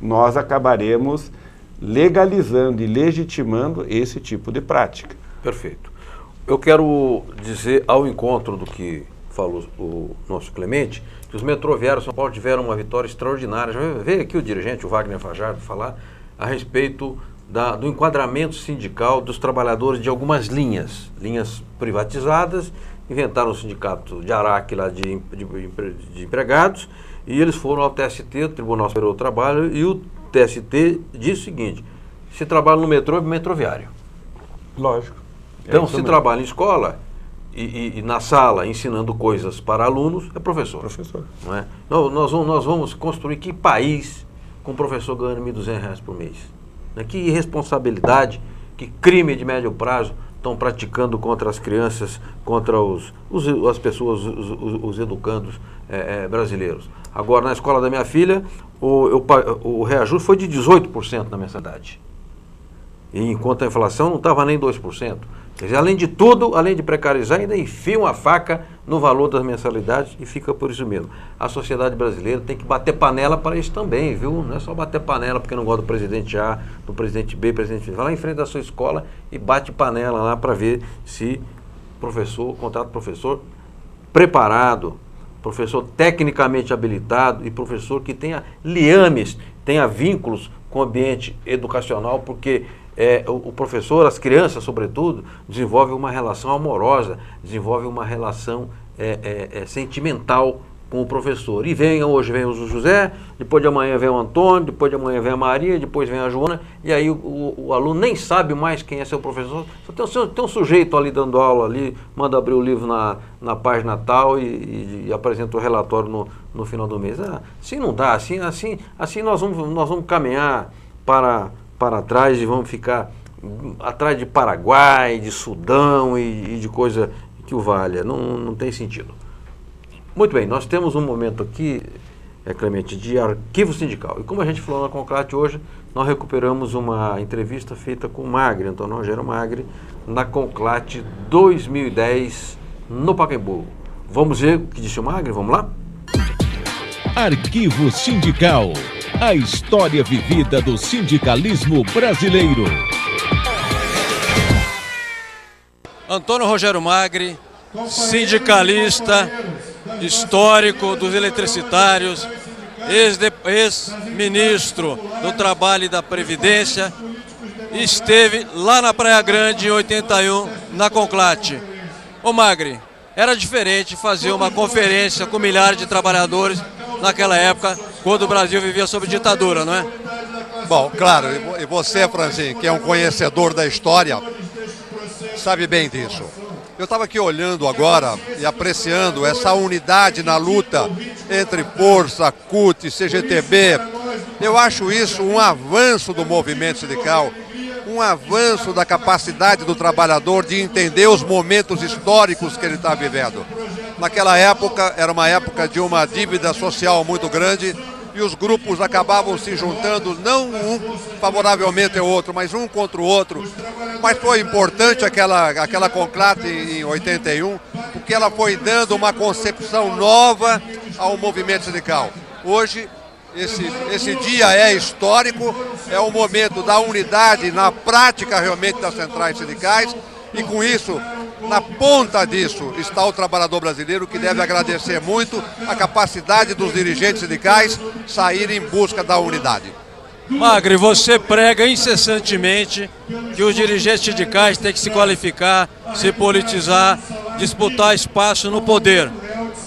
nós acabaremos legalizando e legitimando esse tipo de prática. Perfeito. Eu quero dizer, ao encontro do que falou o nosso Clemente, que os metroviários de São Paulo tiveram uma vitória extraordinária. Já veio aqui o dirigente, o Wagner Fajardo, falar a respeito do enquadramento sindical dos trabalhadores de algumas linhas privatizadas. Inventaram o sindicato de Araque lá de empregados, e eles foram ao TST, o Tribunal Superior do Trabalho, e o TST disse o seguinte: se trabalha no metrô, é metroviário. Lógico. Então, se trabalha em escola e na sala ensinando coisas para alunos, é professor. Não é? Nós vamos construir que país com um professor ganhando R$ 1.200 por mês? Né? Que irresponsabilidade, que crime de médio prazo estão praticando contra as crianças, contra as pessoas, os educandos brasileiros. Agora, na escola da minha filha, o reajuste foi de 18% na mensalidade. E enquanto a inflação não estava nem 2%. Quer dizer, além de tudo, além de precarizar, ainda enfiam a faca no valor das mensalidades e fica por isso mesmo. A sociedade brasileira tem que bater panela para isso também, viu? Não é só bater panela porque não gosta do presidente A, do presidente B, presidente C. Vai lá em frente da sua escola e bate panela lá para ver se professor, contrata professor preparado, professor tecnicamente habilitado e professor que tenha liames, tenha vínculos com o ambiente educacional, porque o professor, as crianças sobretudo, desenvolvem uma relação amorosa, desenvolvem uma relação sentimental com o professor. E hoje vem o José, depois de amanhã vem o Antônio, depois de amanhã vem a Maria, depois vem a Joana, e aí o aluno nem sabe mais quem é seu professor, só tem um sujeito ali dando aula ali, manda abrir o livro na página tal e apresenta o relatório no final do mês. Assim não dá, assim nós vamos caminhar para trás e vamos ficar atrás de Paraguai, de Sudão e de coisa que o valha. Não tem sentido. Muito bem, nós temos um momento aqui, Clemente, de arquivo sindical. E como a gente falou na Conclate hoje, nós recuperamos uma entrevista feita com o Magri, Antônio Rogério Magri, na Conclate 2010, no Pacaembu. Vamos ver o que disse o Magri? Vamos lá? Arquivo Sindical. A história vivida do sindicalismo brasileiro. Antônio Rogério Magri, sindicalista, histórico dos eletricitários, ex-ministro do Trabalho e da Previdência, esteve lá na Praia Grande em 81, na Conclate. Ô Magri, era diferente fazer uma conferência com milhares de trabalhadores naquela época, quando o Brasil vivia sob ditadura, não é? Bom, claro, e você, Franzinho, que é um conhecedor da história, sabe bem disso. Eu estava aqui olhando agora e apreciando essa unidade na luta entre Força, CUT, CGTB. Eu acho isso um avanço do movimento sindical, um avanço da capacidade do trabalhador de entender os momentos históricos que ele está vivendo. Naquela época, era uma época de uma dívida social muito grande e os grupos acabavam se juntando, não um favoravelmente ao outro, mas um contra o outro. Mas foi importante aquela Conclate em 81, porque ela foi dando uma concepção nova ao movimento sindical. Hoje, esse dia é histórico, é o momento da unidade na prática realmente das centrais sindicais e com isso, na ponta disso está o trabalhador brasileiro, que deve agradecer muito a capacidade dos dirigentes sindicais saírem em busca da unidade. Magri, você prega incessantemente que os dirigentes sindicais têm que se qualificar, se politizar, disputar espaço no poder.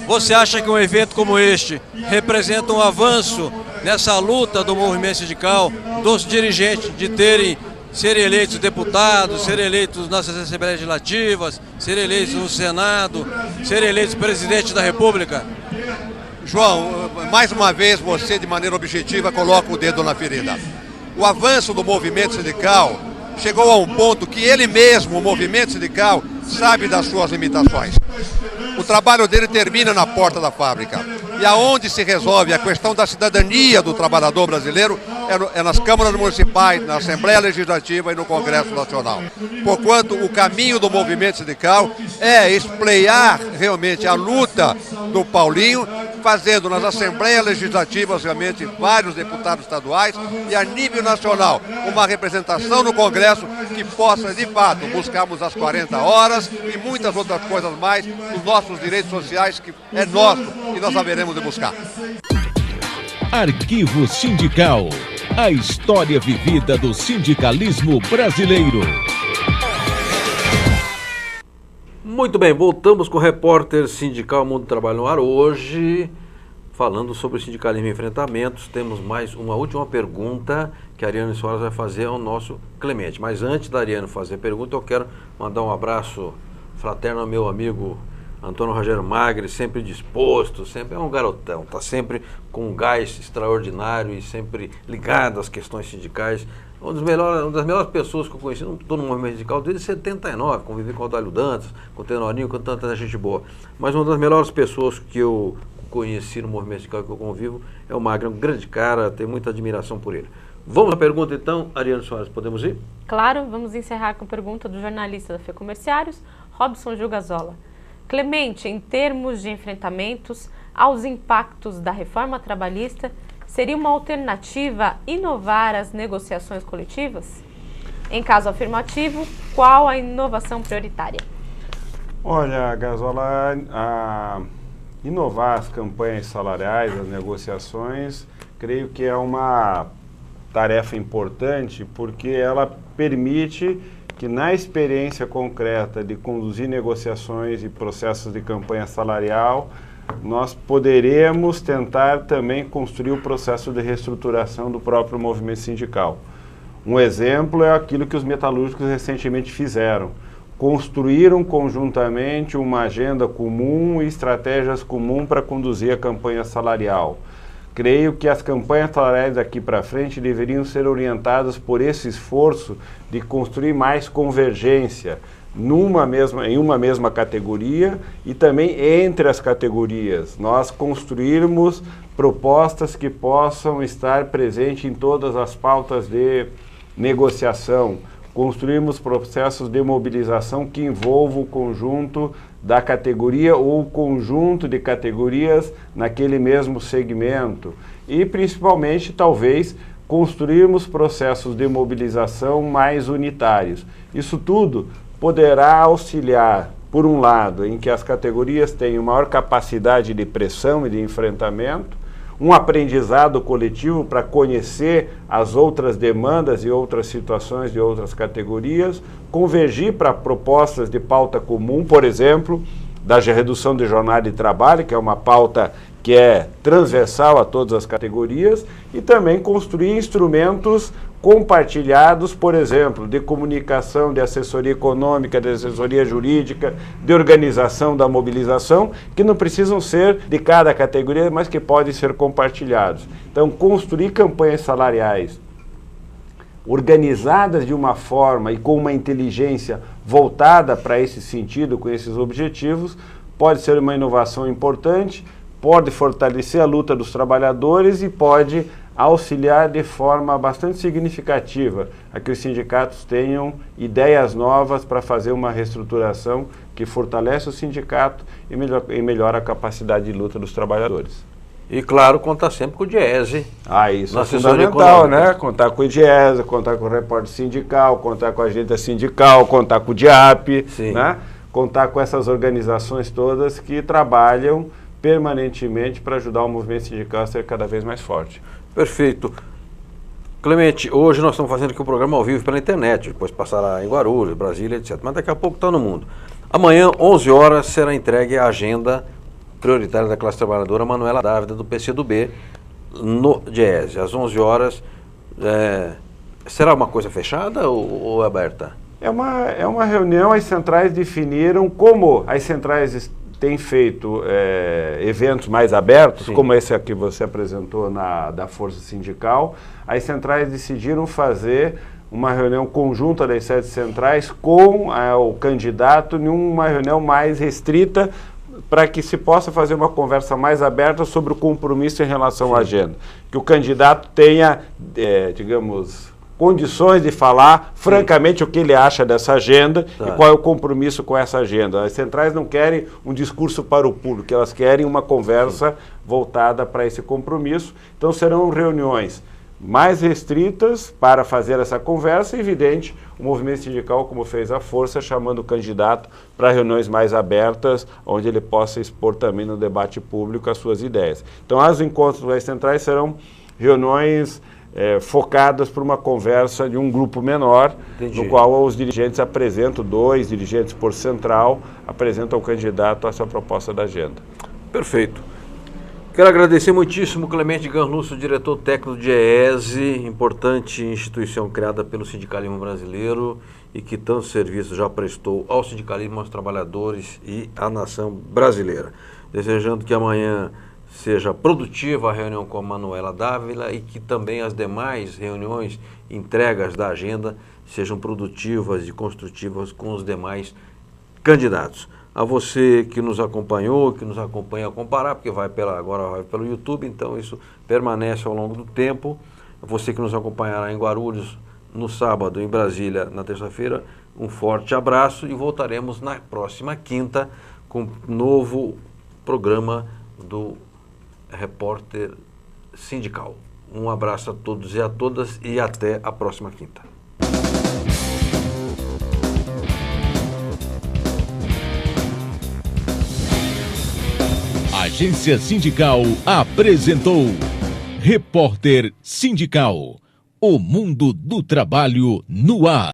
Você acha que um evento como este representa um avanço nessa luta do movimento sindical, dos dirigentes de serem eleitos deputados, serem eleitos nas Assembleias Legislativas, serem eleitos no Senado, serem eleitos presidente da República? João, mais uma vez você, de maneira objetiva, coloca o dedo na ferida. O avanço do movimento sindical chegou a um ponto que ele mesmo, o movimento sindical, sabe das suas limitações. O trabalho dele termina na porta da fábrica. E aonde se resolve a questão da cidadania do trabalhador brasileiro é nas câmaras municipais, na Assembleia Legislativa e no Congresso Nacional. Porquanto o caminho do movimento sindical é espreiar realmente a luta do Paulinho, fazendo nas Assembleias Legislativas realmente vários deputados estaduais e a nível nacional uma representação no Congresso que possa de fato buscarmos as 40 horas e muitas outras coisas mais dos nossos direitos sociais que é nosso e nós haveremos de buscar. Arquivo Sindical. A história vivida do sindicalismo brasileiro. Muito bem, voltamos com o repórter sindical Mundo do Trabalho no ar. Hoje, falando sobre o sindicalismo e enfrentamentos, temos mais uma última pergunta que a Ariane Soares vai fazer ao nosso Clemente. Mas antes da Ariane fazer a pergunta, eu quero mandar um abraço fraterno ao meu amigo Antônio Rogério Magri, sempre disposto, sempre é um garotão, está sempre com um gás extraordinário e sempre ligado às questões sindicais. Uma das melhores pessoas que eu conheci, não estou no movimento sindical desde 79, convivi com o Odálio Dantas, com o Tenorinho, com tanta gente boa. Mas uma das melhores pessoas que eu conheci no movimento sindical que eu convivo é o Magri, um grande cara, tenho muita admiração por ele. Vamos à pergunta então, Ariane Soares, podemos ir? Claro, vamos encerrar com a pergunta do jornalista da FEComérciários, Robson Gil Gazola. Clemente, em termos de enfrentamentos aos impactos da reforma trabalhista, seria uma alternativa inovar as negociações coletivas? Em caso afirmativo, qual a inovação prioritária? Olha, Gazola, inovar as campanhas salariais, as negociações, creio que é uma tarefa importante, porque ela permite que na experiência concreta de conduzir negociações e processos de campanha salarial, nós poderemos tentar também construir o processo de reestruturação do próprio movimento sindical. Um exemplo é aquilo que os metalúrgicos recentemente fizeram. Construíram conjuntamente uma agenda comum e estratégias comuns para conduzir a campanha salarial. Creio que as campanhas salariais daqui para frente deveriam ser orientadas por esse esforço de construir mais convergência em uma mesma categoria e também entre as categorias. Nós construirmos propostas que possam estar presentes em todas as pautas de negociação, construirmos processos de mobilização que envolvam o conjunto da categoria ou o conjunto de categorias naquele mesmo segmento e, principalmente, talvez, construirmos processos de mobilização mais unitários. Isso tudo poderá auxiliar, por um lado, em que as categorias tenham maior capacidade de pressão e de enfrentamento, um aprendizado coletivo para conhecer as outras demandas e outras situações de outras categorias, convergir para propostas de pauta comum, por exemplo, da redução de jornada de trabalho, que é uma pauta que é transversal a todas as categorias, e também construir instrumentos compartilhados, por exemplo, de comunicação, de assessoria econômica, de assessoria jurídica, de organização da mobilização, que não precisam ser de cada categoria, mas que podem ser compartilhados. Então, construir campanhas salariais organizadas de uma forma e com uma inteligência voltada para esse sentido, com esses objetivos, pode ser uma inovação importante, pode fortalecer a luta dos trabalhadores e pode auxiliar de forma bastante significativa a que os sindicatos tenham ideias novas para fazer uma reestruturação que fortalece o sindicato e melhora a capacidade de luta dos trabalhadores. E, claro, contar sempre com o DIEESE. Isso é fundamental, né? Contar com o DIEESE, contar com o repórter sindical, contar com a agenda sindical, contar com o DIAP, né? Contar com essas organizações todas que trabalham permanentemente para ajudar o movimento sindical a ser cada vez mais forte. Perfeito. Clemente, hoje nós estamos fazendo aqui um programa ao vivo pela internet, depois passará em Guarulhos, Brasília, etc. Mas daqui a pouco está no mundo. Amanhã, 11 horas, será entregue a agenda prioritária da classe trabalhadora Manuela Dávila, do PCdoB, no DIEESE. Às 11 horas, será uma coisa fechada ou aberta? É uma reunião, as centrais definiram como as centrais têm feito eventos mais abertos, como esse aqui você apresentou da Força Sindical. As centrais decidiram fazer uma reunião conjunta das 7 centrais com o candidato em uma reunião mais restrita para que se possa fazer uma conversa mais aberta sobre o compromisso em relação à agenda. Que o candidato tenha, digamos, condições de falar francamente o que ele acha dessa agenda e qual é o compromisso com essa agenda. As centrais não querem um discurso para o público, elas querem uma conversa voltada para esse compromisso. Então serão reuniões mais restritas para fazer essa conversa, evidente, o movimento sindical, como fez a Força, chamando o candidato para reuniões mais abertas, onde ele possa expor também no debate público as suas ideias. Então, os encontros das centrais serão reuniões focadas por uma conversa de um grupo menor, no qual os dirigentes apresentam, 2 dirigentes por central, apresentam ao candidato essa proposta da agenda. Perfeito. Quero agradecer muitíssimo Clemente Garnusso, diretor técnico do DIEESE, importante instituição criada pelo sindicalismo brasileiro e que tantos serviços já prestou ao sindicalismo, aos trabalhadores e à nação brasileira. Desejando que amanhã seja produtiva a reunião com a Manuela Dávila e que também as demais reuniões, entregas da agenda, sejam produtivas e construtivas com os demais candidatos. A você que nos acompanhou, que nos acompanha a comparar, porque agora vai pelo YouTube, então isso permanece ao longo do tempo. Você que nos acompanhará em Guarulhos no sábado, em Brasília na terça-feira, um forte abraço e voltaremos na próxima quinta com o novo programa do Repórter Sindical. Um abraço a todos e a todas e até a próxima quinta. Agência Sindical apresentou Repórter Sindical, o mundo do trabalho no ar.